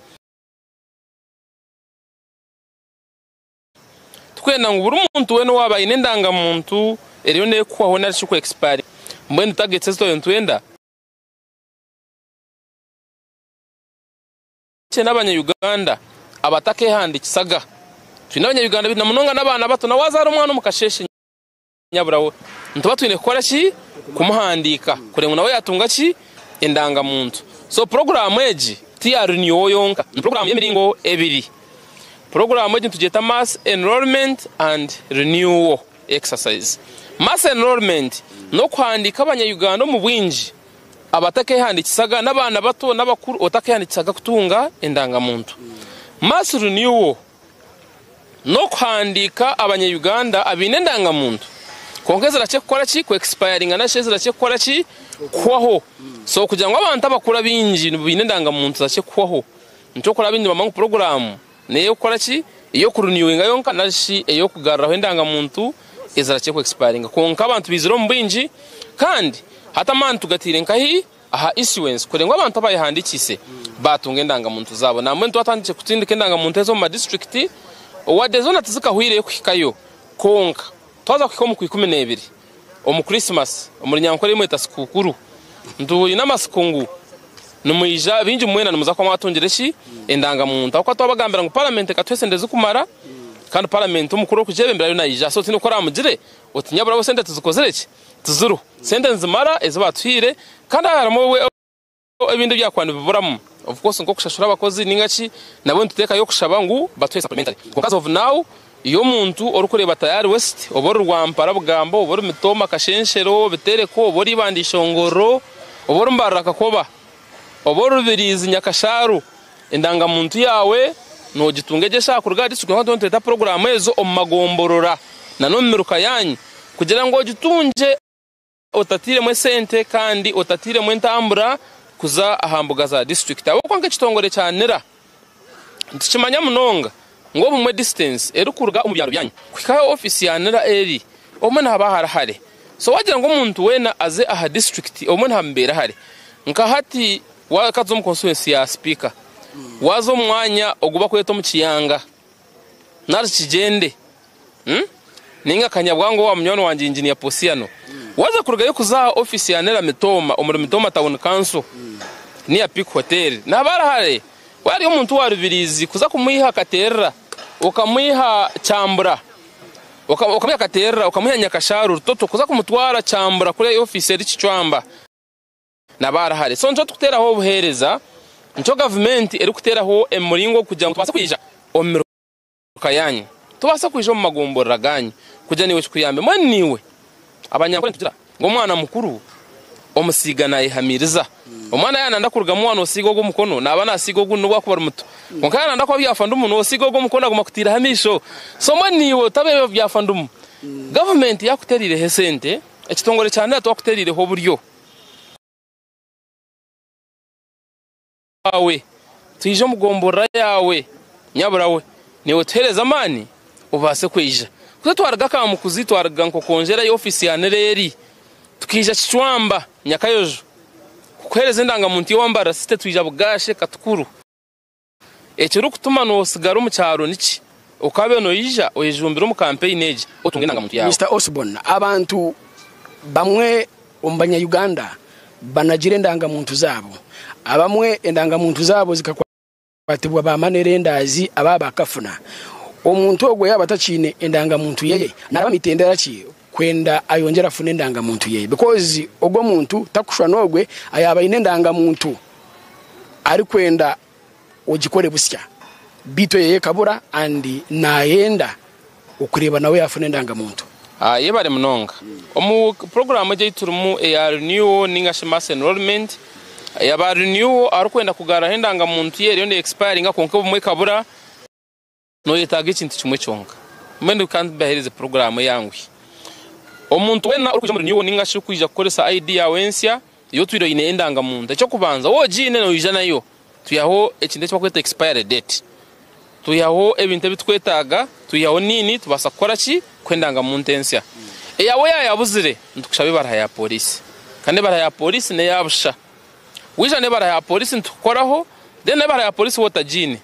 tukwenda ngo buri muntu weno wabaye n'indangamuntu eriyo ne kwaho nari ku expire mbende targets zo yentwenda n'abanya Uganda abatake handikisaga twinabanya Uganda bina munonga nabana bato na wazara umwana mukasheshe nyaburawo ntuba twine gukora ki kumuhandika kurenga nawe yatunga ki indangamuntu so program eji TR niyo yonka program y'emiringo ebiri program eji tugeta mass enrollment and renewal exercise mass enrollment no kwandika abanya Uganda mu bwinji abatake handikisaga nabana bato nabakuru otake handikisaga kutunga indangamuntu mass renewal no kwandika abanya Uganda abine indangamuntu kongezera cyo gukora ki ku expiring anashezera cyo gukora ki kwaho so kugira ngo abantu abakura binji bine indangamuntu zache kwaho nicyo kora bindi mamangu program neyo gukora ki iyo ku renewing yonka nashi iyo kugarraho indangamuntu ezera cyo ku expiring konka abantu biziro mbinji kandi hata man tugatire nkahi aha issuance kurenga abantu abayihandikise batunga indangamuntu zabo namwe twatandike kutindika indangamuntu ezo mu district wadezona tuzikahwire kwikayo konka twaza kwikomu ku 12 omu Christmas omuryanko mweta sikukuru nduyi namasikungu numuyija binji mwena numuza kwa matongere shi indangamuntu akwa twabagambira ngo parliament katwesendeze kumara kandi parliament umukuru kujebembera yo nayija so tino kora mugire utinyabura bo sente tuzikozere ki tuzuru sente nzimara ezibatwire kandi haramo ebintu byakwanda biburamu of course ngo kushashura abakozi ningaki nabo ntuteka yo kushaba ngo batwe supplementary because of now iyo muntu orukureba tayari west oboru rwampara bugambo oboru mitoma kashenshero bitereko obori bandishongoro oboru mbaraka koba oboru birizi nyakasharu indangamuntu yawe no gitungegesha kurga district nka tonte ta program ezo omagomborora na nomeruka yanyu kugira ngo gitunje otatire mwe sente kandi otatire mwe ntambura kuza ahambuga za district abo kwange kitongore cyanira ntikimanya munonga ngo bumwe distance erukurga umubyaro byanyu kwikayo office yanira eri omwe haba harahare so wagira ngo umuntu wena aze aha district omwe ntambera hare nka hati wakazo mu constituency ya speaker wazo mwanya oguba kweto mu kiyanga narikigende ninga kanyabwango wa munyono wanje engineer Posiano waza kurugayo kuza office ya Nera Mitoma omuri Mitoma Town Council ni ya Peak Hotel nabara hare wari umuntu wa Rubirizi kuza kumuyiha katerera ukamuyiha chambura ukamuyiha katerera ukamuyiha Nyakasharu rutoto kuza kumutwara chambura kuri office eri Kicwamba nabara hare so njo tukutera ho buhereza njo government eri kutera ho emuringo kugira ngo tubase kwija omiro kayanyi tubase kwija mu magomborera ganyi kugira niwe kuyambe mwe niwe abanyakore tugira ngo mwana mukuru omusiga naye hamiriza omwana yana ndakuruga mwana osigo go mukono nabana asigo go nubwa kuba muto onkana ndako byafanda umuntu osigo go mukono aguma hamisho so mwe niwe tabe byafanda government yakuterire hesente ekitongore cyane atwakuterire ho buryo awe tuje mugombora yawe nyaburawe niwe tereza mani ubase kwija kuze twaraga kamu kuzitwaraga nko konjera y'office ya Nereri tukija Kicwamba Nyakayojo kuhereza indangamuntu y'wambara site twija bugashe katukuru ekiro kutuma no sigara mu cyaro niki ukabe no yija oyejumbira mu campaign age otunga indangamuntu yawe Mr. Osborne abantu bamwe ombanya Uganda banagire indangamuntu zabo abamwe indangamuntu zabo zikakwatibwa ba manerendazi ababa kafuna omuntu ogwe yaba tachine indangamuntu yeye nabamitendera ki kwenda ayongera fune indangamuntu yeye because ogwo muntu takushwa nogwe ayaba inendangamuntu ari kwenda ogikore busya bito yeye kabura andi naenda ukureba nawe yafune indangamuntu yebare munonga omu program je iturumu ya renew ninga mass enrollment yaba renew ari kwenda kugara indangamuntu yeye yonde expiring akonke bumwe kabura no yetaga ikintu kimwe cyonga mwende kandi bahereze program yangwi omuntu wena uri kuja muri renew ninga kwija gukoresa ID ya wensya yo twiro ine indangamuntu cyo kubanza wojine no yija nayo tuyaho ekinde cyo kweta expire date tuyaho ebintu bitwetaga tuyaho nini tubasa gukora ki kwendangamuntu ensya eyawe yabuzire ntukushabe baraha ya police kandi baraha ya police ne yabusha wija ne baraha ya police ntukoraho then ne baraha ya police wotajine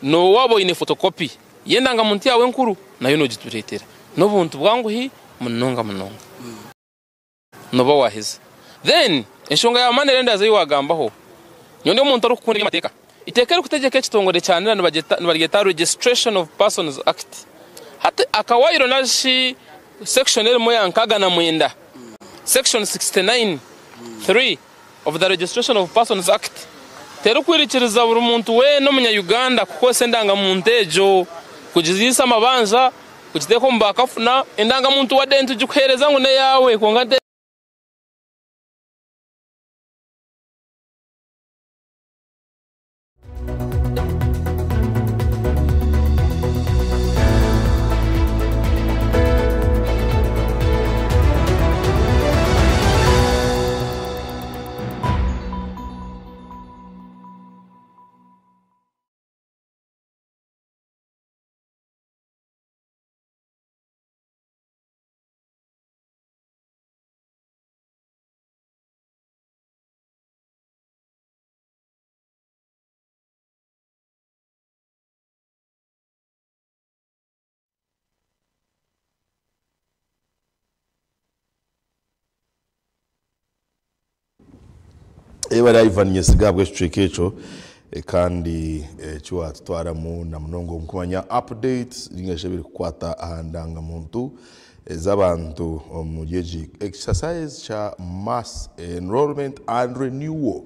no wabo ine photocopy yendangamuntu yawe nkuru nayo no gituretera no buntu bwanguhi munonga no bawahiza then enshonga ya manerenda zayi wagambaho nyonde umuntu ari kukundi amateka itekera kutegeka ekitongore cyane nabageta registration of persons act hata akawairo nashi section elmo yankaga na mwenda section 69(3) of the registration of persons act tero kwirikiriza buri muntu we no munya Uganda kuko sendanga muntu ejo kujizisa amabanja kujideko mbakafuna endanga muntu wa dentu jikuhereza ngo ne yawe konga ebara ivanye sigabwe strekecho kandi cyo atwaramu na munongo mkumanya updates ringashabiri kwata ahandanga muntu z'abantu mujeji exercise cha mass enrollment and renewal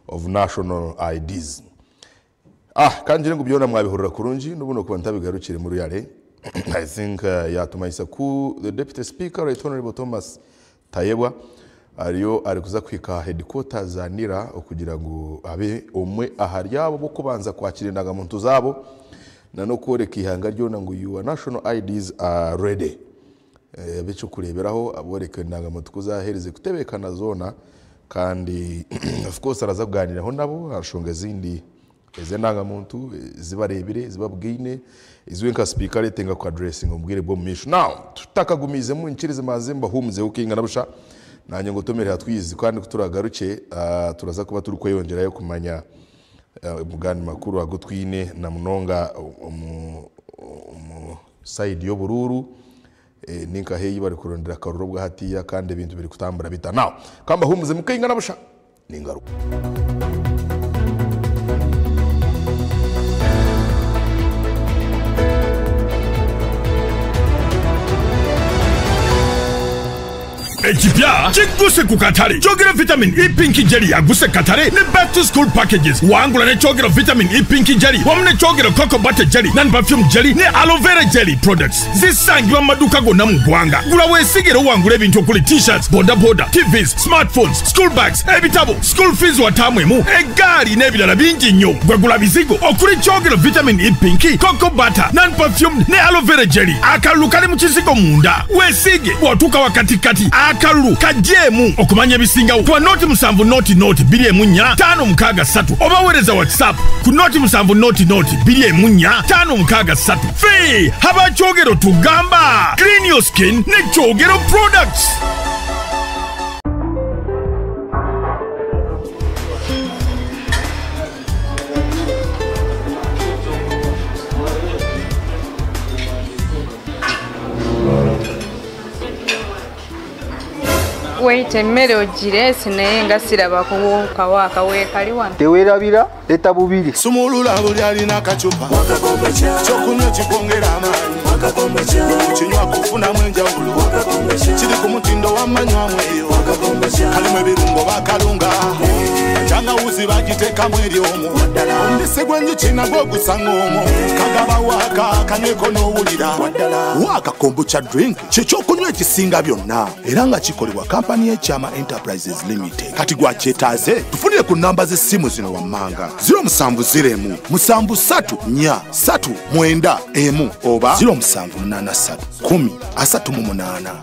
of national IDs kandi ngo byona mwabihurira kurunji nubuno kuba ntabigarukire muri yare I think yatumaisa ku the deputy speaker Right Honorable Thomas Tayebwa ariyo ari kuza kwika headquarters za Nira okugira ngo abe umwe ahari yabo bo kubanza kwakira indangamuntu zabo na no koreka ihanga ryo ngo your national IDs are ready bico kureberaho aboreka indangamuntu kuzahereze kutebekana zona kandi of course araza kuganiraho nabo arashonga zindi eze ndangamuntu zibarebire zibabwine izwe nka speaker letenga ku addressing umbwire bo misho now tutakagumize mu nkirize mazemba humze ukinga nabusha nanye ngo tomere hatwizi kandi kuturagaruke turaza kuba turi kweyongerayo kumanya mugani makuru agutwine na munonga side yo bururu ninka heyi bari kurondera karuro bwa hatiya kandi ibintu biri kutambura bita naw kamba humuze mukayinga nabusha ningaruka Ekipya chiguse ku katale chogera vitamin E pinky jelly yaguse katale ne back to school packages wangula ne chogera vitamin E pinky jelly wamne chogera cocoa butter jelly nan perfume jelly ne aloe vera jelly products zisangibwa maduka gonna mu gwanga gula wesigero wangula ebintu kuli t-shirts boda TVs smartphones school bags ebitabo school fees watamwemu egali n'ebirala bingi nnyo gwegula bizigo okuli chogera vitamin E pinky cocoa butter nan perfume ne aloe vera jelly akalu kali mu kizigo munda wesige watuka wakati kati akalulu kajemu okumanya ebisingawo kwa noti musanvu noti 243 oba wereza WhatsApp ku noti musanvu noti 243 fee haba chogero tugamba clean your skin ne chogero products. Wait a minute, Jires, Nenga Siraba, Kawaka, where Kaliwan. The way Ravira, Eta Bubili. Sumulula Buliana Kachupa, Chokuno Chipongerama, Chinywa Kufuna Mwenjaulu, Chidikumutindo Wamanywa, Kalimabirungo Bakalunga, Janga Uzi Bagiteka Mwediomo, Segwenyu China Bogu Sangomo, Kagaba Waka, Kaneko no Ulida, Waka Kombucha drink, Chichokuno Chisinga Biona, Iranga Chikoli wa Company Chama Enterprises Limited. Katigwa chetaze, tufunile ku namba z'essimu zino wammanga. 07 musanvu 3 nya 3 mwenda emu oba 0783 10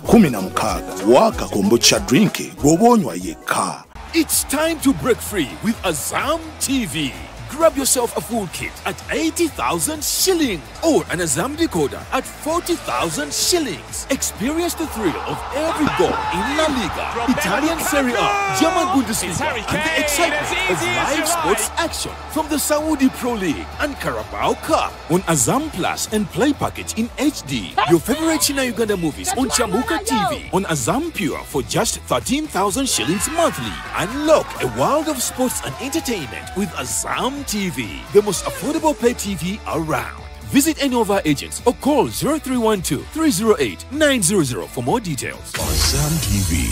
36 Waka kombucha drink gwobonywa yeka. It's time to break free with Azam TV. Grab yourself a full kit at 80,000 shillings or an Azam decoder at 40,000 shillings. Experience the thrill of every goal in La Liga, Italian Serie A, German Bundesliga, and the excitement of live sports action from the Saudi Pro League and Carabao Cup on Azam Plus and Play Package in HD. Your favorite China Uganda movies on Chamuka TV on Azam Pure for just 13,000 shillings monthly. Unlock a world of sports and entertainment with Azam TV, the most affordable pay TV around. Visit any of our agents or call 0312-308-900 for more details. Azam TV,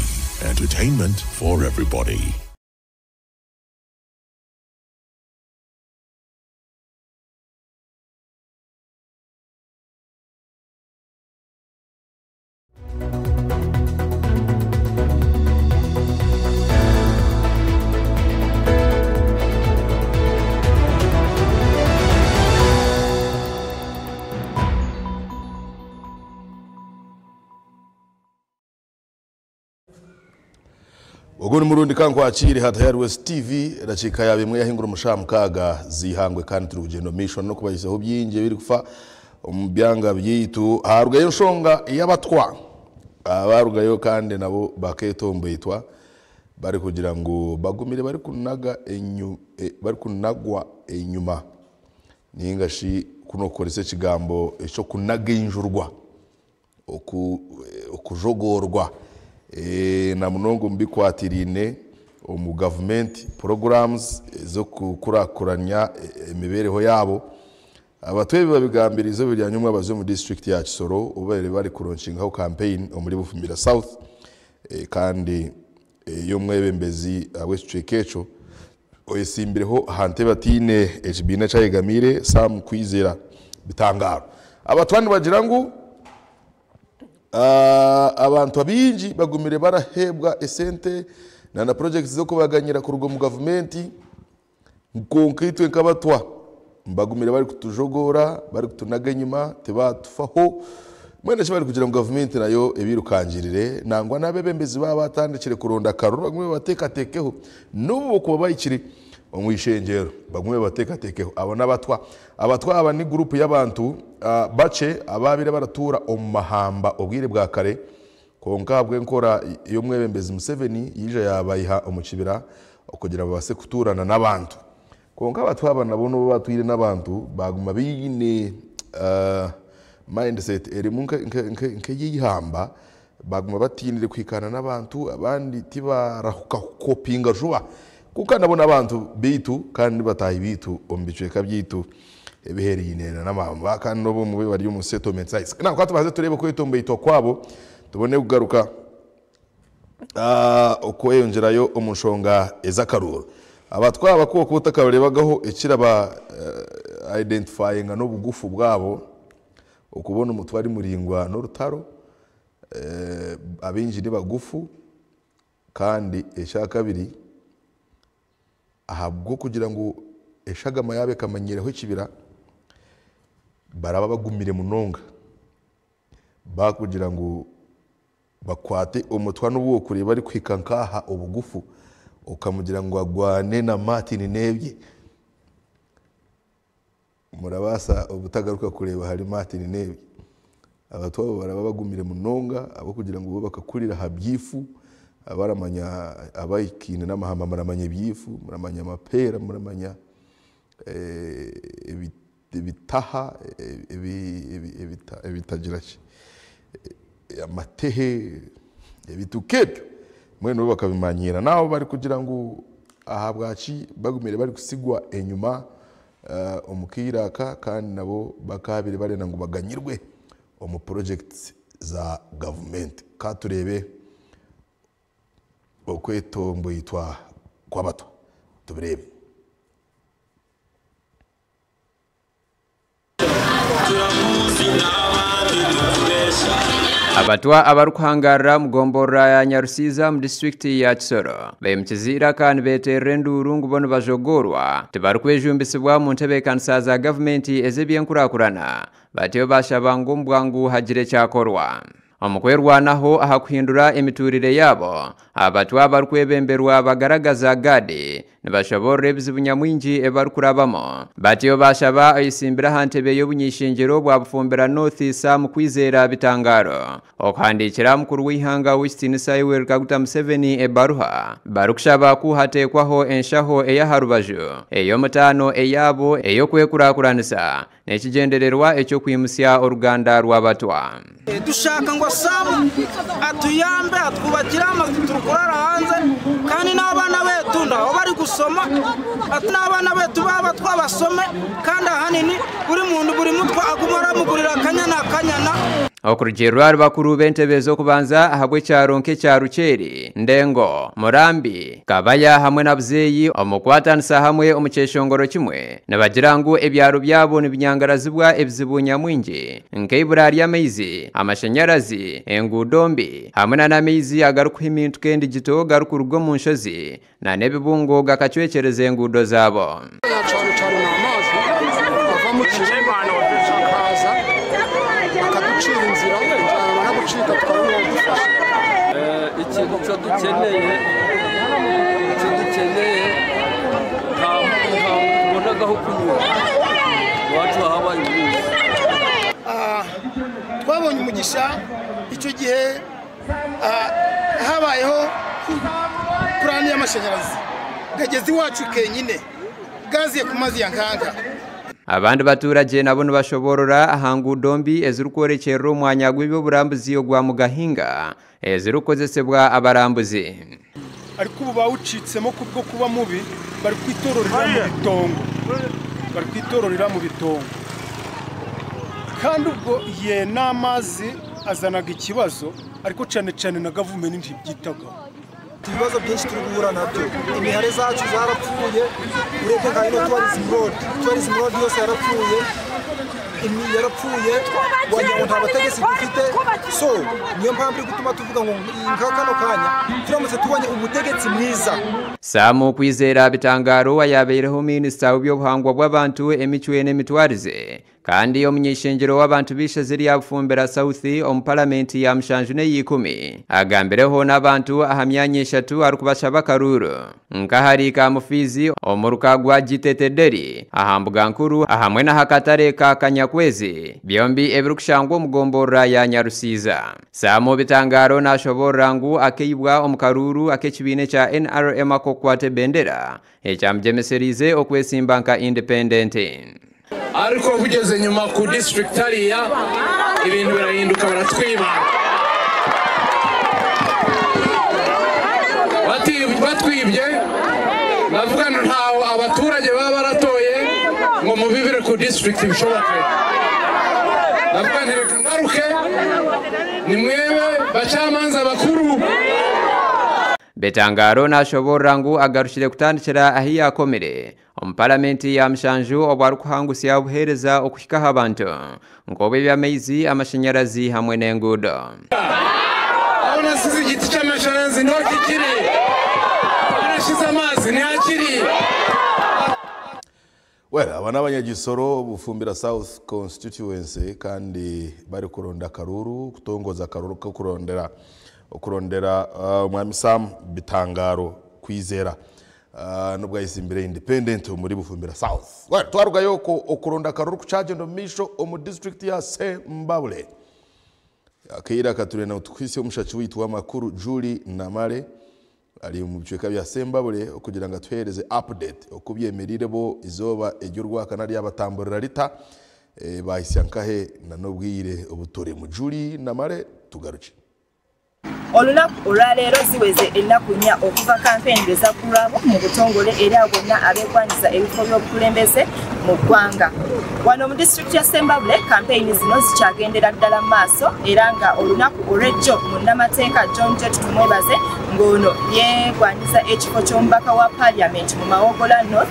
entertainment for everybody. Ogoni murundi kanko achiri Hatayari West TV rachika ya bimwe yahingura umushamukaga zihangwe kandi turi ugendo mission no kubayiseho byinje biri kufa umubyanga byitu harugayo nshonga yabatwa abarugayo kandi nabo baketomboyitwa bari kugira ngo bagumire bari kunaga bari kunagwa enyuma ningashi kuno korese kigambo cyo kunaga injurwa okujogorwa na munongo mbikwatirine mu government programs zo kukurakuranya imibereho yabo abatwebe babigambirizo biryanyumwe abazo mu district ya Kisoro ubere bari kuronshingaho campaign muri Bufumira South kandi yo mwebembezi Westchekecho oyesimbireho hante batine HB na Chayigamire Sam Kwizera bitangaro abatwandi bagira ngo abantu abinji bagumire barahebwa esente na projects zo kubaganyira ku rugo mu government nkonkitwe nkabatwa mbagumire bari kutujogora bari kutunaga nyuma tebatufaho mwene cyo bari kugira mu government nayo ebirukangirire nangwa nabebembezi babatandikire kuronda karuru bagumwe batekatekeho nubu kuba bayikiri omwishengero bagumwe batekatekeho abona abatwa aba ni group y'abantu bace ababire baratura omahamba obwire bwa kare konkabwe nkora iyo mwebembezi Museveni yije yabayiha omukibira okugira babase kuturana n'abantu konka abatwa aba nabo no batwire n'abantu baguma biyine mindset erimu nke yihamba baguma batinire kwikana n'abantu abandi tibarahuka kopinga juba kuko nabona abantu bitu kandi batahi bitu ombiceka byitu ebihereye inena n'amamba kandi no mu bari mu settlement size na kwa tubaze turebe ko itombe ito kwabo tubone kugaruka uko yongerayo umushonga ezakaruro abatwaba ko butakabarebagaho ikiraba identifying no bugufu bwabo ukubona umutwari muringwa n'urutaro abinjiri bagufu kandi eshakabiri ahabwo kugira ngo eshagama yabe kamanyireho ikibira baraba bagumire munonga bakugira ngo bakwate umutwa n'ubukuri bari kwikankaha ubugufu ukamugira ngo agwane na Martin Nebye murabasa ubutagaruka kureba hari Martin Nebye abatwabo baraba bagumire munonga abo kugira ngo bakakurira habyifu abaramanya abayikine n'amahama muramanya byifu muramanya amapera muramanya ibitaha ibitagiraki amatehe ibitukebyo mwene bakabimanyira naho bari kugira ngo ahabwaci bagumire bari gusigwa enyuma umukiraka kandi nabo bakabire barena ngo baganyirwe mu projects za government katurebe okwetombo yitwa kwabato tubirebe abatwa abarukuhangarira mugombora ya Nyarusiza mu district ya Kisoro bemchizira kandi beterera enduru ngo bono bajogorwa tibarukwejumbisibwa mu ntebe kanisa za government ezebyenkurakurana batiyo bashaba ngo mbwangu hagire cyakorwa omukwerwanaho ahakuhindura imiturire yabo abatwa barukwebemberwa bagaragaza gade nibashobora ebizibu nyamwingi ebarukurabamo batiyo bashaba ayisimbira hantebe y'obunyishingiro bwa bufumbira North Sam kwizera bitangaro okhandikira mukuru w'ihanga w'Istinisa Yoweri Kaguta Museveni ebaruha barukushaba kuhatekwaho enshaho eyaharubaju eyo mutano eyabo eyo kwekurakuranisa nekigendererwa ekyo kwimusya oruganda rw'abatwa dushaka ngo Sam atuyambe atwubakira amazu turukurara hanze kandi n'abana betu ndaho bari gusoma n'abana betu baba twabasome kandi ahanini buri muntu buri mutwa agumara mugurira akanyana okurugirwa bakuru bentebezo kubanza ahabwe cyaronke cya Ruceri Ndengo Murambi Kabaya hamwe n'abuzeyi omukwatanisa hamwe omukeshongoro kimwe nabagirango ebyaro byabo nibinyangarazibwa ebizibu nyamwingi nk'ibura ry'amaizi amashanyarazi engudombi hamwe n'amaizi agaruka imintu kendi gito garuka urugo mu nshozi na nebibungo gakacwekereza engudo zabo ikintu cyo dukeneye nta ubonagaho kunyura iwacu habaye ubuzi twabonye umugisha icyo gihe habayeho kurani y'amashanyarazi gageze iwacu kenyine gaziye ku mazi ya nkanga abandi baturage nabo bashobora ahangudombi ezirukorekero umwanya gw'ibyoburambuzi yo gwa mugahinga ezirukozesebwa abarambuzi ariko ubu bawucitsemo kubwo kuba mubi bari kwitororera mu bitongo kandi ubwo ye n'amazi azanaga ikibazo ariko cyane na government ntibyitagaho ibibazo byinshi turi guhura nabyo imihare zacu zarapfuye urebye nka ino tourism road yose yarapfuye wagira nta bategetsi dufite so niyo mpamvu iri gutuma tuvuga ngo kano kanya turamutse tubonye umutegetsi mwiza Samu kwizera bitangaro wayabereho minisita w'ibyobuhangwa bw'abantu emichwe n'emitwarize kandi omunyeshengero w'abantu bishe ziri yafumbera South parliament ya mshanjune yikumi agambireho n'abantu ahamyanye 3 arukubashaba karuru nkahari ka mufizi omuruka gwa Gitetederi ahambuga nkuru ahamwe na hakatare ka Kanyakwezi byombi ebirukushangwa mugombora ya Nyarusiza Samu bitangaro nashobora ngo akeyibwa omukaruru akekibine cha NRM akokwate bendera ekyamjemeserize okwesimbanka independent ariko bugeze nyuma ku district hariya ibintu birahinduka baratwiba batwibye bavuga ntaho abaturage baba baratoye ngo mubibire ku district bishoboke bavuga ntireka ngaruke ni mwebe bacamanza bakuru Betangaro nashobora ngu agarushire kutandikira ahiya komere Omupalamenti ya mshanju obwaru kuhangusya obuhereza okuhikaho abantu ngobe by'amaizi amashanyarazi hamwe n'enguudo abona sizi igiti cy'amashanyarazi no kikiri arashize amazi ntihakiri Wera abana abanyagisoro bufumbira South Constituency kandi bari kuronda karuru kutongoza karuru ko kurondera umwami Sam Bitangaro kwizera nubwo yisimbire independent muri bufumbira South. Wera twaruga yoko okuronda karuru ku charge ndo misho omu district ya Sembabule. Akira katurena utwisi omushachi witwa makuru Julie Namare ali mu bicweka bya Sembabule okugira ngo atwereze update okubyemerire bo izoba ejyurwa kanari abatamburira rita bahisyankahe na nobwire obutore mu Julie Namare tugaruki Olunaku olwaleero ziweze ennaku nnya okuva kampeni gezakulwabo mu butongole era bonna abeegwanyiza ebifo by'obukulembeze mu ggwanga. Wano mu disitulikiti ya Sembabule kampeyini zino zikyagendera ddala mu maaso era nga olunaku olw'ejjo munnamateeka John Jet tumwebaze ng'ono yeegwanyiza ekifo ky'omubaka wa Parliament mu Mawogola North.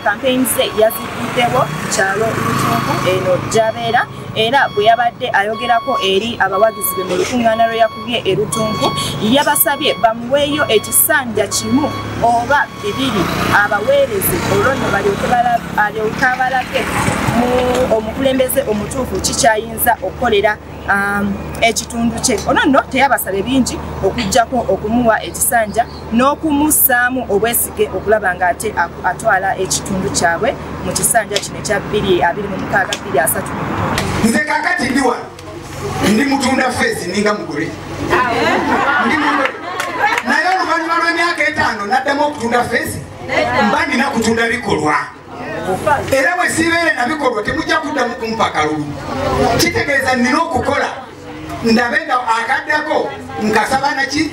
Kampeyini ze yaziguddewo ku kyalo Lutungu eno gy'abeera era bwe yabadde ayogerako eri abawagizi be mu lukuŋŋaana lwe yakubye e Lutungu yabasabye bamuweeyo ekisanja kimu oba bibiri abaweereze olwo nno balyoke abalage mu omukulembeze omutuufu kikyayinza okukolera ekitundu kye. Ono nno teyabasabye bingi okujjako okumuwa ekisanja n'okumusaamu obwesige okulaba ng'ate atwala ekitundu kyabwe mu kisanja kino ekya 2026-2030. Nze kakati ndi wano ndi mutunda fezi ninga mugole ndi mugole naye oluvannyuma lw'emyaka 5 naddamu okutunda fezi mba nina kutunda bikolwa era bwe sibeere na bikolwa temujja kuddamu kumpa kalulu kitegeeza nina okukola ndabe nga akaddako nkasaba naki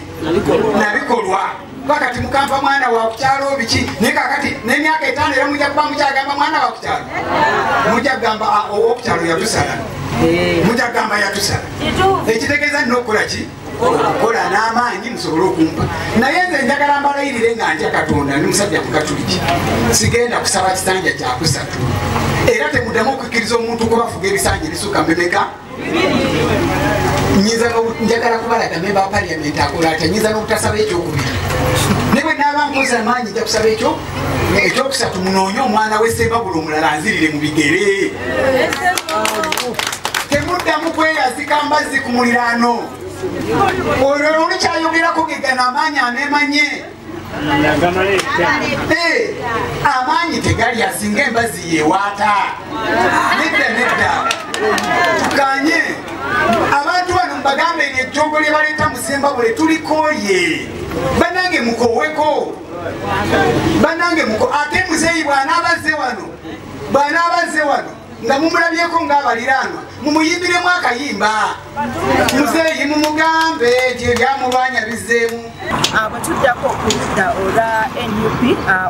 na bikolwa wakati mukampa mwana wa kukyalo biki naye kakati n'emyaka 5 era mujja kuba mukyagamba mwana wa kukyalo mujja kugamba owokukyalo yatusala mujja kugamba yatusala ekitegeeza nina okukola ki okukola n'amaanyi musobole okumpa naye nze njagala mbalayirire nga ntya Katonda ndi musajja mukatuliki sigenda kusaba kisanja kyakusatu era temuddamu okukkiriza omuntu kubafuga ebisanja ebisukka mbemeka njagala kubalaga memba wa Parliament akola atya nyinza n'obutasaba ekyokubiri ne bwe naaba nkoze amaanyi nja kusaba ekyokusatu munoonye omwana we Sembabule omulala anzirire mu bigere temuddamu kweyazika mbazzi ku muliraano olwo olukyayogerako gegana amaanyi aneemanye amaanyi tegali asinga embazzi yeewaata nedda tukanye abantu bano mbagambe ejjoogo lye baleeta mu Sembabule tulikooye banange mukoweko banange ate muzeeyi bw'anaabazze wano nga mumulabyeko ng'abaliraanwa mumuyimbiremu akayimba muzeeyi mumugambe nti ebyamulwanya bizzeemu. Bwe tuddako ku ludda olwa NUP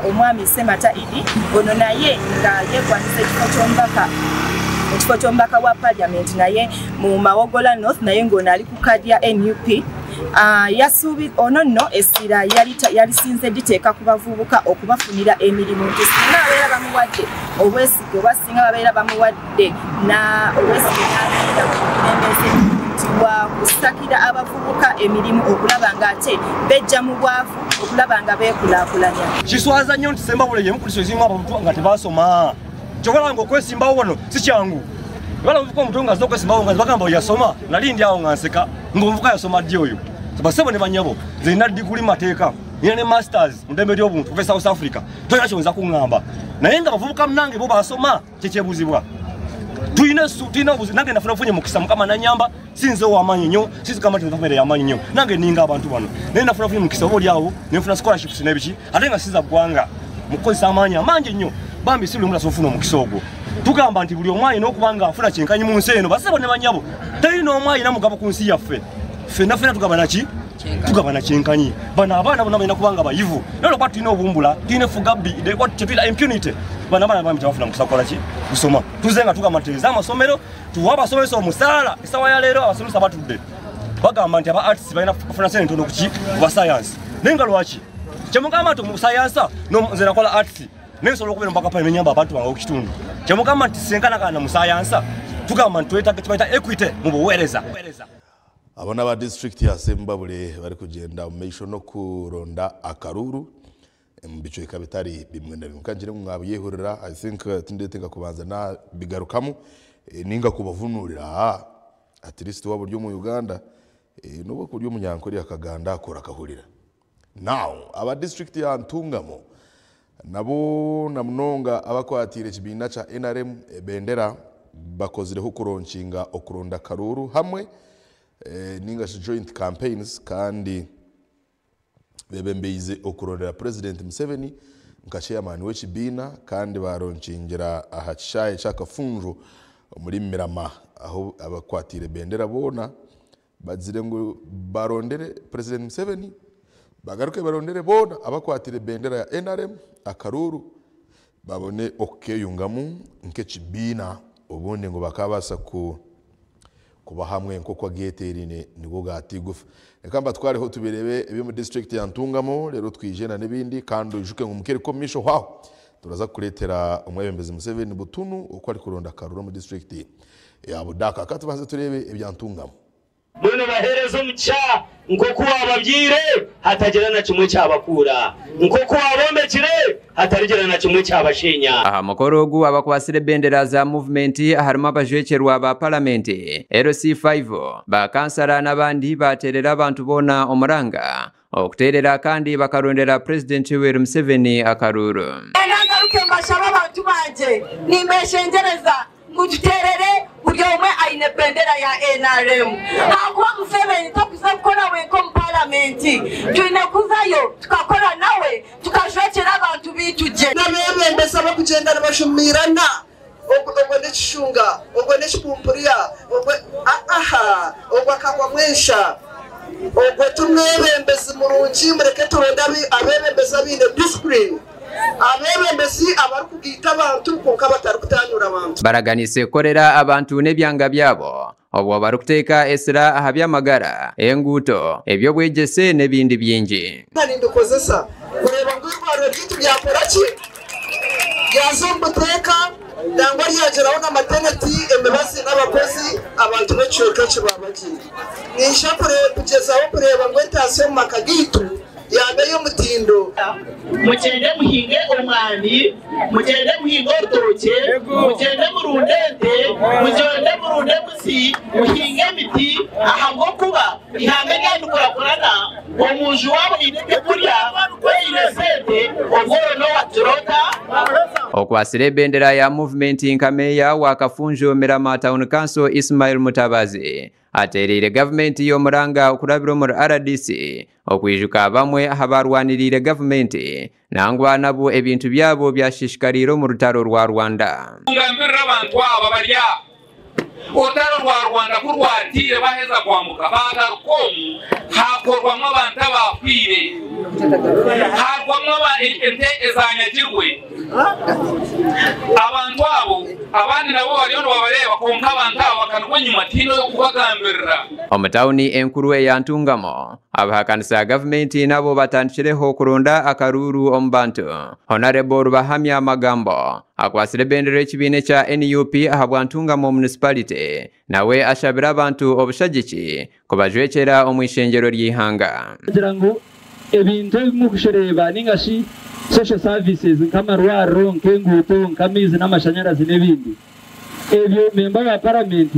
omwami Ssemata Idi ono naye nga yeegwanyiza ekifo ky'omubaka wa Parliament naye mu Mawogola North naye ng'ono ali ku kadi ya NUP. Ono nno essira yalisinze diteeka ku bavubuka okubafunira emirimu nti singa babeera bamuwadde obwesige oba singa babeera bamuwadde na obwesige n'agenda ku bukulembeze nti wakusakira abavubuka emirimu okulaba ng'ate bejja mu bwavu okulaba nga beekulaakulanya. Kiswaza nnyo nti Sembabule yemu kuliso ezimu abantu nga tebasoma kyokola nga okwesimbawo wano si kyangu bala omuvuka omutu nga azza okwesimbawo nga bagamba yasoma nali ndi awo nga nseka ng'omuvuka yasoma ddi oyo basebo ne banyabo nze nina diguli mateeka nina ne masters mu ddembe ly'obuntu kuva South Africa toyina kyonza kuŋŋamba naye nga bavubuka munange bo basoma kyekyebuzibwa tulina nange nafuna funye mukisa mukama nanyamba sinze w'amaanyi nnyo sizikamba nti nfamere y'amaanyi nnyo nange ninga abantu bano naye nafuna funye mukisa oba oliawo nenfuna scholarships n'ebiki ate nga siza ggwanga mu kukozesa amaanyi amangi nnyo bambi si buli omuntu asobola ofuna omukisa ogwo tugamba nti buli omwayi n'okubanga afuna kyenkanyi mu nsi eno basebo ne banyabo talina omwayi namugabo ku nsi yaffe ffenna tugabana ki tugabana kyenkanyi bano abaana bonna balina kubanga bayivu nalo kwa tulina obumbula tulina fugabbi kyetuyita impunity bano abaana bami tebafuna mukusakola ki kusoma tuzenga tugamba nti ez'amasomero tuwa abasomesa omusaala esawa ya leero abasomesa batudde bagamba nti aba artists balina kufuna sente ntono kuki kuba science naye nga lwaki kyemugamba nti mu science nze nakola artist naye nsobola okubeera mpaka pale nenyamba abantu bange okukitundu kyemugamba nti senkanakana mu science tugamba nti twetaaga kibayita equity mu buweereza. Abona ba district ya Sembabule bari kugenda mu meisho no kuronda akaruru mbicho ikabitari bimwe na bimwe kanjire mwabiyehurira I think tindetenga kubanza na bigarukamu ninga kubavunurira at least wabo ryo mu Uganda nubo kuryo munyankori akaganda akora kahurira. Now aba district ya Ntungamo nabo namunonga abakwatire kibina cha NRM bendera bakozireho kuronshinga okuronda karuru hamwe ninga joint campaigns kandi bebembeize okurondera President Museveni nka chairman w'ekibina kandi baronchingira ahakishaye cyakafunjo muri Mirama aho abakwatire bendera bona bazire ngo barondere President Museveni bagaruke barondere bona abakwatire bendera ya NRM akaruru babone okeyungamu nk'ekibina ubundi ngo bakabasa kuba hamwe nko kwa geterine nigo gatigufa ekamba twareho tubirebe ebyo mu district ya Ntungamo rero twijena n'ibindi kandi ujuke ngo mukere commission hwaho turaza kuretera umwebembezi Museveni butunu uko ari kuronda karuro mu district ya Budaka katubanze turebe ebya Ntungamo Mwene baherezo mcha nkoko wababyire hatagira na kimwe cyabakura nkoko wabombekire hatarigera na kimwe cyabashenya. Aha mukorogu abakwasire bendera za movement harimo abajwekerwa ba parliament RC5 ba kansara n'abandi baterera abantu bona omuranga okuterera kandi bakarondera President Yoweri Museveni akaruru. Nagaruke mbashaba abantu banje nimbeshengereza ngututerere buri umwe aine bendera ya NRM hakuwa Museveni takuza gukora wenko mu parliament tuinakuzayo tukakora nawe tukajwekera abantu bituje n'abembesa bakugenda bashumirana ogwo n'ekishunga ogwo n'ekipumpuriya ogwo ogwo akagwa mwesha ogwo tumwebembezi murungi mureke turonda abebembeza bine discipline abebembezi abarukugita abantu konka batarukutanyura abantu baraganise korera abantu nebyanga byabo obwo barukuteka esira ahabyamagara enguto ebyo bwegese nebindi byingi kandi ndukozesa kureba ngo irwaro ry'itu byakoraki yazombuteka nangwa ryageraho n'amateneti embabazi n'abakozi abantu b'ecyoke kibabagiye nisha kugezaho kureba ngo etasiyo mu makagitu yabe y'umutindo mugende muhinge umwani mugende muhinge urutoke mugende murundende mugende murunde musi muhinge imiti ahango kuba ihanga nyandi kurakorana umuji wabo ineke kurya weyinesete ogoro waturota okwasire bendera ya movement nkameya wakafunjo Mirama Town Council Ismail Mutabazi aterire government y'omuranga okurabiro mu RDC okwijuka bamwe habarwanirire government nangwa nabo ebintu byabo byashishikariro mu rutaro rwa Rwanda ngambira abantu aba barya utaro rwa Rwanda kurwatire baheza kwambuka bagarukomu hakorwamwe abantu abapire hakorwamwe ente ezanyagirwe abantu abo abandi nabo bariyo babareba konka abantu abo bakanwa nyuma tino yo kubagambirira omutawuni enkuru ya Ntungamo abahakanisa government nabo batandikireho kurunda akaruru ombantu Honorable Bahamya Magambo akwasire bendera ekibine cha NUP ahabwa Ntungamo municipality nawe ashabira abantu obushagiki kubajwekera omwishengero ry'ihanga kugira ngo ebintu mu kushereba ningashi social services nkamarwaro nkenguto nkamizi n'amashanyarazi n'ebindi ebyo memba ba parliament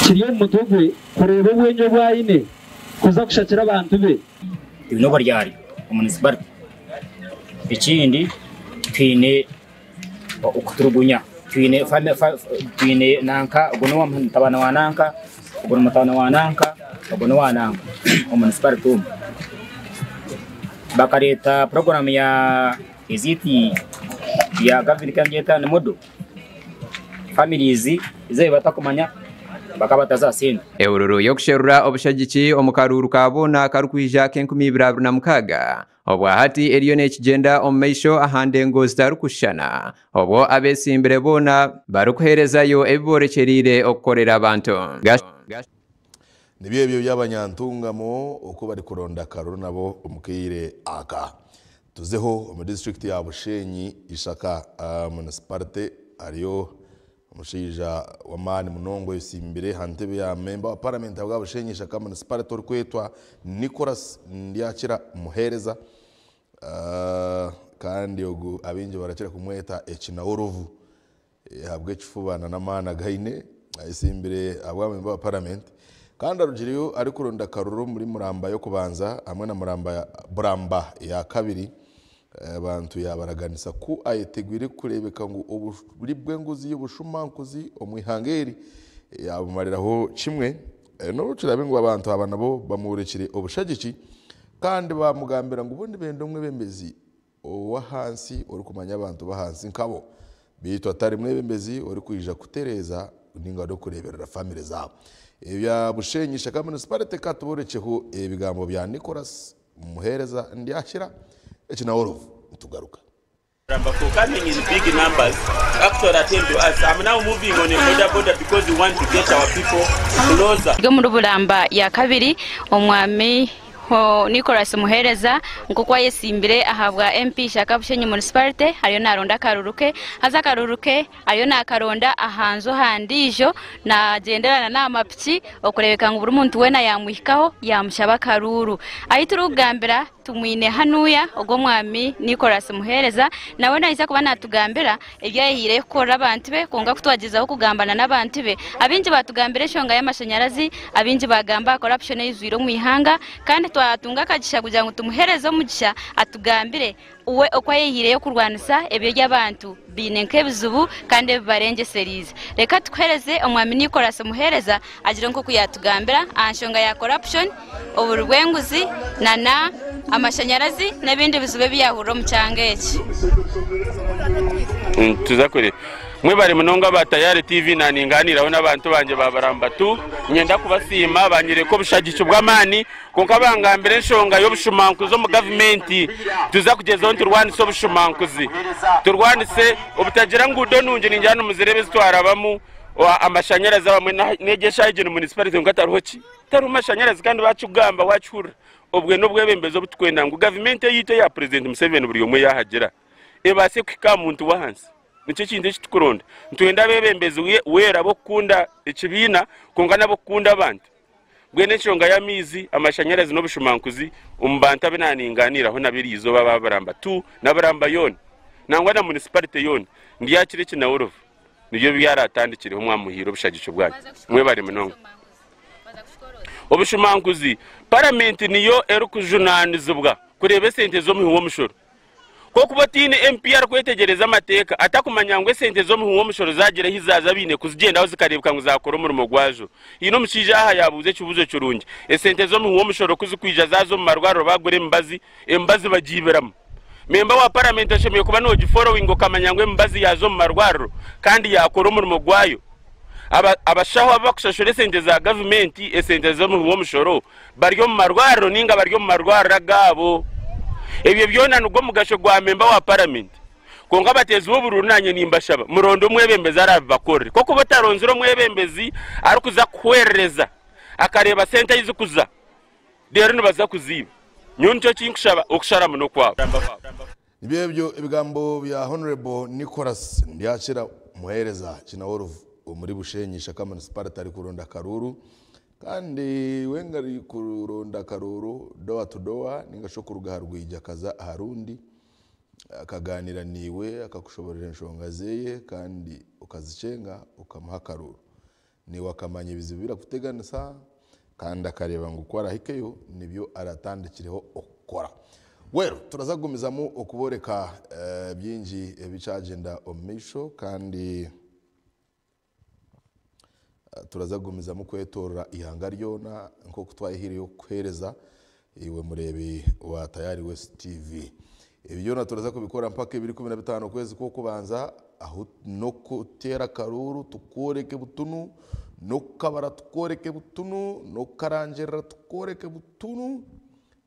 kiriyo mutugwe kureba ubwenyo bwayine kuza kushakira abantu be ibino baryari municipality ikindi twine okuturugunya twine nanka ugono wamutabana wananka ugono mutabana wananka ugono wananka municipality bakareta program ya iziti ya government kanjeta ne modo families ize batakumanya bakabatazasinda eururu yokusherura obushagiki omukaruru kabona karukwija kenkumi na mukaga obwa hati eriyo nekigenda omumaisho ahandengo zitarukushana obwo abesimbire bona barukuherezayo ebiborekerire okukorera abantu nibyo ebyo by'abanyantungamo uko bari kuronda karuru nabo omukire aka tuzeho mu district ya Bushenyi Ishaka municipality ariyo umushija wa mani munongo yisimbire hantebe ya member wa parliament wa Bushenyi Ishaka municipality orikwetwa Nicholas Ndiakira muhereza kandi ogu abinje barakira kumweta Ekinaorovu habwe kifubana na mana gaine ayisimbire abwa member wa parliament kandi arugiriyo ari kuronda karuru muri Muramba yo kubanza hamwe na Buramba ya kabiri abantu yabaraganisa ku ayetegwire kurebeka ngo uburi bwenguzi y'ubushumankuzi omwihangeri yabumariraho kimwe no kirabe ngo abantu aba nabo bamurekire obushagiki kandi bamugambira ngo ubundi bende umwe bembezi wa hansi uri kumanya abantu bahansi nkabo bitwa atari mwe bembezi uri kwija kutereza ninga do kureberera family zabo ya Bushenyi Ishaka municipality katuborekeho ibigambo bya Nicholas muhereza Ndiakira Ekinaorovu tugaruka. Coming in big numbers, after attend to us. I'm now moving on a border because we want to get our people closer. Muri Buramba ya kabiri omwami Nicholas muhereza nkokwa yesimbire ahabwa MP Ishaka Bushenyi municipality ariyo naronda karuruke haza karuruke ariyo nakaronda ahanzo handijo na genderana n'amapiki okurebeka ngo buri muntu wena yamuhikaho yamushaba karuru ayiturugambira tumwine hanuya ogwo mwami Nicholas muhereza nawe nayiza kuba natugambira ebyahire kokora abantu be konga kutwagizaho kugambana n'abantu be abinji batugambire shonga y'amashanyarazi abinji bagamba corruption y'izwiro mu ihanga kandi twatunga kagisha kugira ngo tumuhereze umugisha atugambire uwe okwayihire yo kurwanisa ebyo y'abantu binenke bizubu kandi barenge series reka tukhereze omwami Nicholas muhereza agire nko kuyatugambira anshonga ya corruption oburwenguzi na amashanyarazi n'ebindi bizube byahuro mu cyangeki tuzakore mwe bari munonga batayari TV naninganiraho n'abantu banje babaramba tu nyenda kubasima banyire ko bushagiki bw'amani konka bangambire nshonga yo bushumankuzo mu government tuza kugeza on turwanise obushumankuzi turwanise obutagira ngudo nunje ninjana muzirebe zitwarabamu amashanyarazi abamwe negesha igene municipality ngataruho ki taru mashanyarazi kandi bacugamba wacura obwe nobwe bembezo butwenda ngo government yite ya president Museveni buri yomwe yahagera ebase kwika muntu wahansi nicyo kindi kitukuronda ntwenda bebembezi wera bo kunda ekibina kongana bo kunda abantu bwene cyonga ya mizi amashanyarazi no bushumankuzi umbanta benaninganiraho nabirizo baba baramba tu nabaramba yone nangwa na municipality yone Ndiakira Ekinaorovu nibyo byaratandikireho mwamuhiro bushagico bwanyu mwe bari munonga obushumankuzi parliament niyo erukujunanizubwa kurebe sente zo muhiwo mushoro ko kubatine MPR kwetegereza amateka atakumanya ngo sente zo muhiwo mushoro zagire hizaza bine kuzigendaho zikarebwa ngo zakora umurimo gwajo ino mukija aha yabuze kibuzo cyurungi sente zo muhiwo mushoro kuzikwija zazo mu marwaro bagure embazi bagiberamo memba wa parliament ashemiye kuba no gifollowing okamanya ngo embazi yazo mu marwaro kandi yakora umurimo gwayo abashaho abakushashore sente za government esente zo mu mushoro baryo mu marwaro ninga baryo mu marwaro gabo ebyo byona nugo mugasho gwa memba wa parliament konga batezi bo burunanye nimbashaba murondo mwebembeza arabakore koko bataronziro mwebembezi ari kuza kwerereza akareba sente yizukuza dero nibaza kuziba nyoncho kinkushaba okushara muno kwabo nibyo ibigambo bya Honorable Nicholas Ndiakira muhereza Ekinaorovu muri Bushenyi Ishaka municipality ari kuronda karuru kandi wengari kuronda karuru doa to doa ningasho kurugaharwija kaza harundi akaganira niwe akakushoborera nshonga zeye kandi ukazicenga ukamuha karuru ni wakamanye bizibira kuteganisa kandi akareba ngo ukora hikeyo nibyo aratandikireho okora wero turazagumizamo okuboreka byinji ebicagenda omisho kandi turazagumiza mu kwetora ihanga ryona nko kutwahiriye kwereza iwe murebi wa Tayari West TV ibyo na turaza kubikora mpaka 2015 kwezi ko kubanza aho no kutera karuru tukoreke butunu no kabara tukoreke butunu no karangerera tukoreke butunu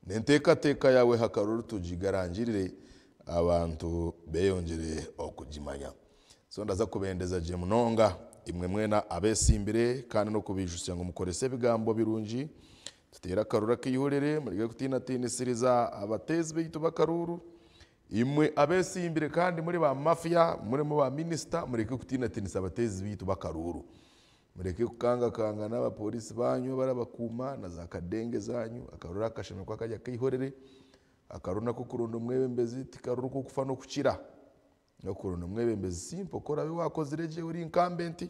nenteka yawe hakaruru tujigarangirire abantu beyongere okujimanya so ndaza kubendeza je munonga imwe mwena abesimbire kandi no kubijusya ngo mukorese bigambo birunji tutera karura kiyihorere muri kutina siriza abatezi bitu bakaruru imwe abesimbire kandi muri ba mafia muri mu ba minister muri kutina abatezi bitu bakaruru mureke kukanga n'abapolisi banyu barabakuma na za kadenge zanyu akarura akashana kwa kajya kihorere akaruna ko kurundo mwebembezi tikaruru ko kufa no kukira no kurundo mwebembezi simple korabe wakoze reje uri incumbent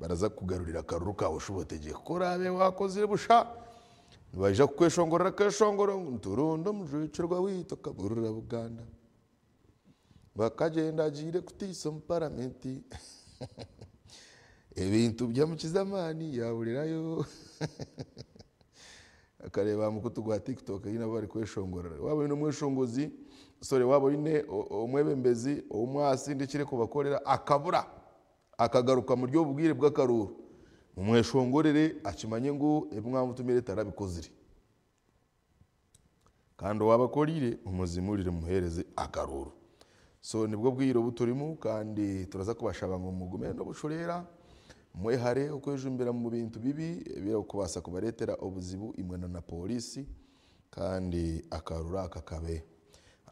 baraza kugarurira akaruru kawe ushoboteje korabe wakoze busha baje kweshongora kashongoro nturundo mujicirwa wito kaburura Buganda bakagenda agire kutisa mu parlamenti ebintu byamukizamani yawurirayo akareba mukutu gwa TikTok yina bari kweshongora wabo no mweshongozi sore wabo ine omwebembezi omwasi ndikire kubakorera akabura akagaruka mu ryo bubwire bw'akaruru umweshongorere akimanye ngo ebumwamutumire tarabikozire kandi wabakorire umuzimurire muhereze akaruru so nibwo bwiro buturimo kandi turaza kubashaba ngo mugume no bushorera mwehare ukwejumbira mu bintu bibi bira kubasa kubaretera obuzibu imwena na polisi kandi akarura akakabe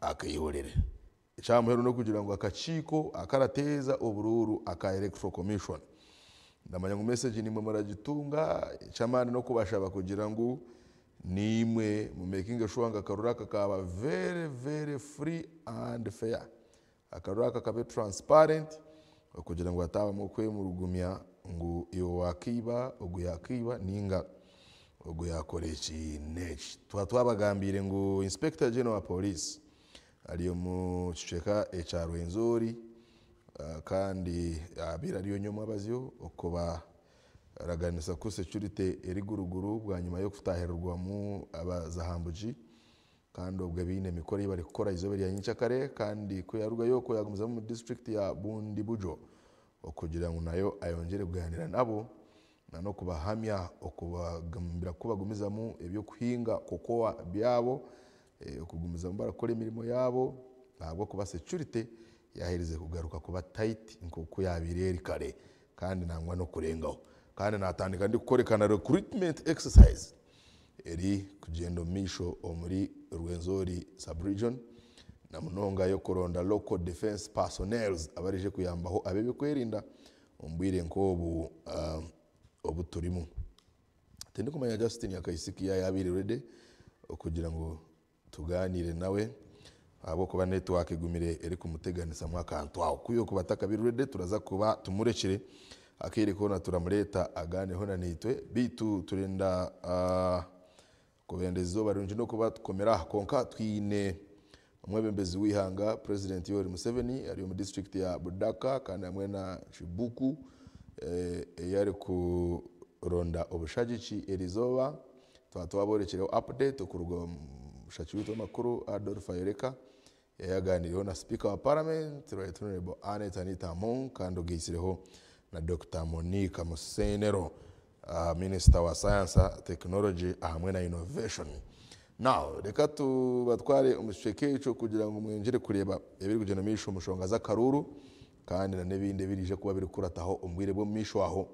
akayihorere icyamuhero no kugira ngo akaciko akarateza ubururu aka electoral commission ndamanya ngo message nimwe muragitunga icamani no kubashaba kugira ngo nimwe mu making sure ngo akarura kakaba very free and fair akarura kakabe transparent kugira ngo ataba mu kwe mu rugumya ngo iyo wakiba uguyakiba ninga uguyakorechi nechi twabagambire ngo Inspector General wa Police aliyo mu cheka HR Rwenzori kandi abira ariyo nyoma abazyo okuba raganisa ku security eri guruguru bwa nyuma yo kutahererwa mu abazahambuji kandi ubwo bine mikore bari gukora izoberi ya Nyichakare kandi ko yaruga yo ko yagumiza mu district ya Bundi Bujo okugira ngo nayo ayongere kuganira nabo no kubahamya okubagambira kubagumiza mu ebyo kuhinga kokoa byabo okugumiza mbara kore imirimo yabo ntabwo kuba security yahereze kugaruka kuba tight nk'uko yabireri kare kandi nangwa no kurengaho kandi natandika ndi gukorekana recruitment exercise eri kugendo misho omuri Rwenzori sub-region na munonga yo kuronda local defense personnels abarije kuyambaho abebe kwerinda umbwire nkobu obuturimo tende kumanya Justin yakayisiki yabiri rede okugira ngo tuganire nawe abo kuba network igumire eri kumuteganisa mwaka antwaho kuyo kubataka birede turaza kuba tumurekere akiri kona turamureta aganeho na nitwe bitu turenda kubendeza barunje no kuba tukomera konka twine umwebembezi wihanga President Yoweri Museveni ari mu district ya Budaka kandi amwe na Chibuku yari ku ronda obushagici Elizoba twaborekereho update okurugo mushachi wito makuru Adolphe Ayereka yaganiriyeho na Speaker wa Parliament Right Honorable Annette Anita Among kandi ogisireho na Dr. Monique Musenero Minister wa Science Technology hamwe na Innovation. Now reka tubatware umusheke kugira ngo mwenjere kureba ebiri kugenda misho mushonga za karuru kandi na nebinde birije kuba biri kurataho umbwire bwo misho aho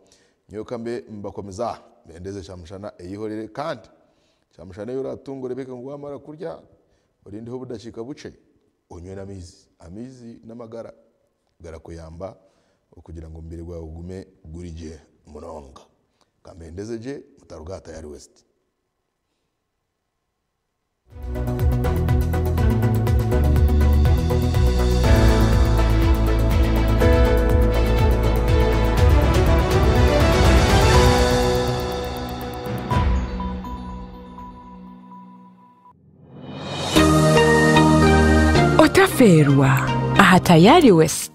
nyoka mbe mbakomeza bendeze cyamshana eyihorere kandi cyamshana yo ratungore beka ngo amara kurya urindiho budashika buce onywe na amizi n'amagara garakuyamba kugira ngo mbere gwa ugume gurije munonga kamendeze je mutarugata yari west Otaferwa aha tayari west.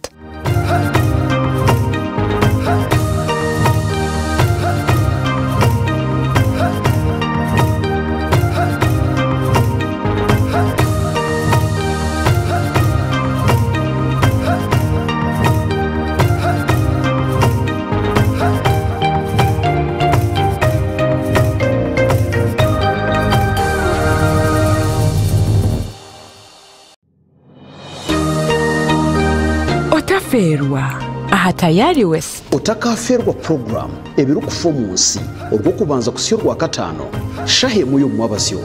otakaferwa aha tayari west otakaferwa program ebiru kufomunsi urwo kubanza kusyo rwa katano shahemu yo mwabasyo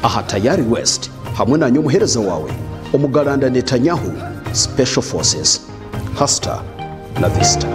aha tayari west hamwe na nyo muhereza wawe omugaranda Netanyahu Special Forces Hasta la vista.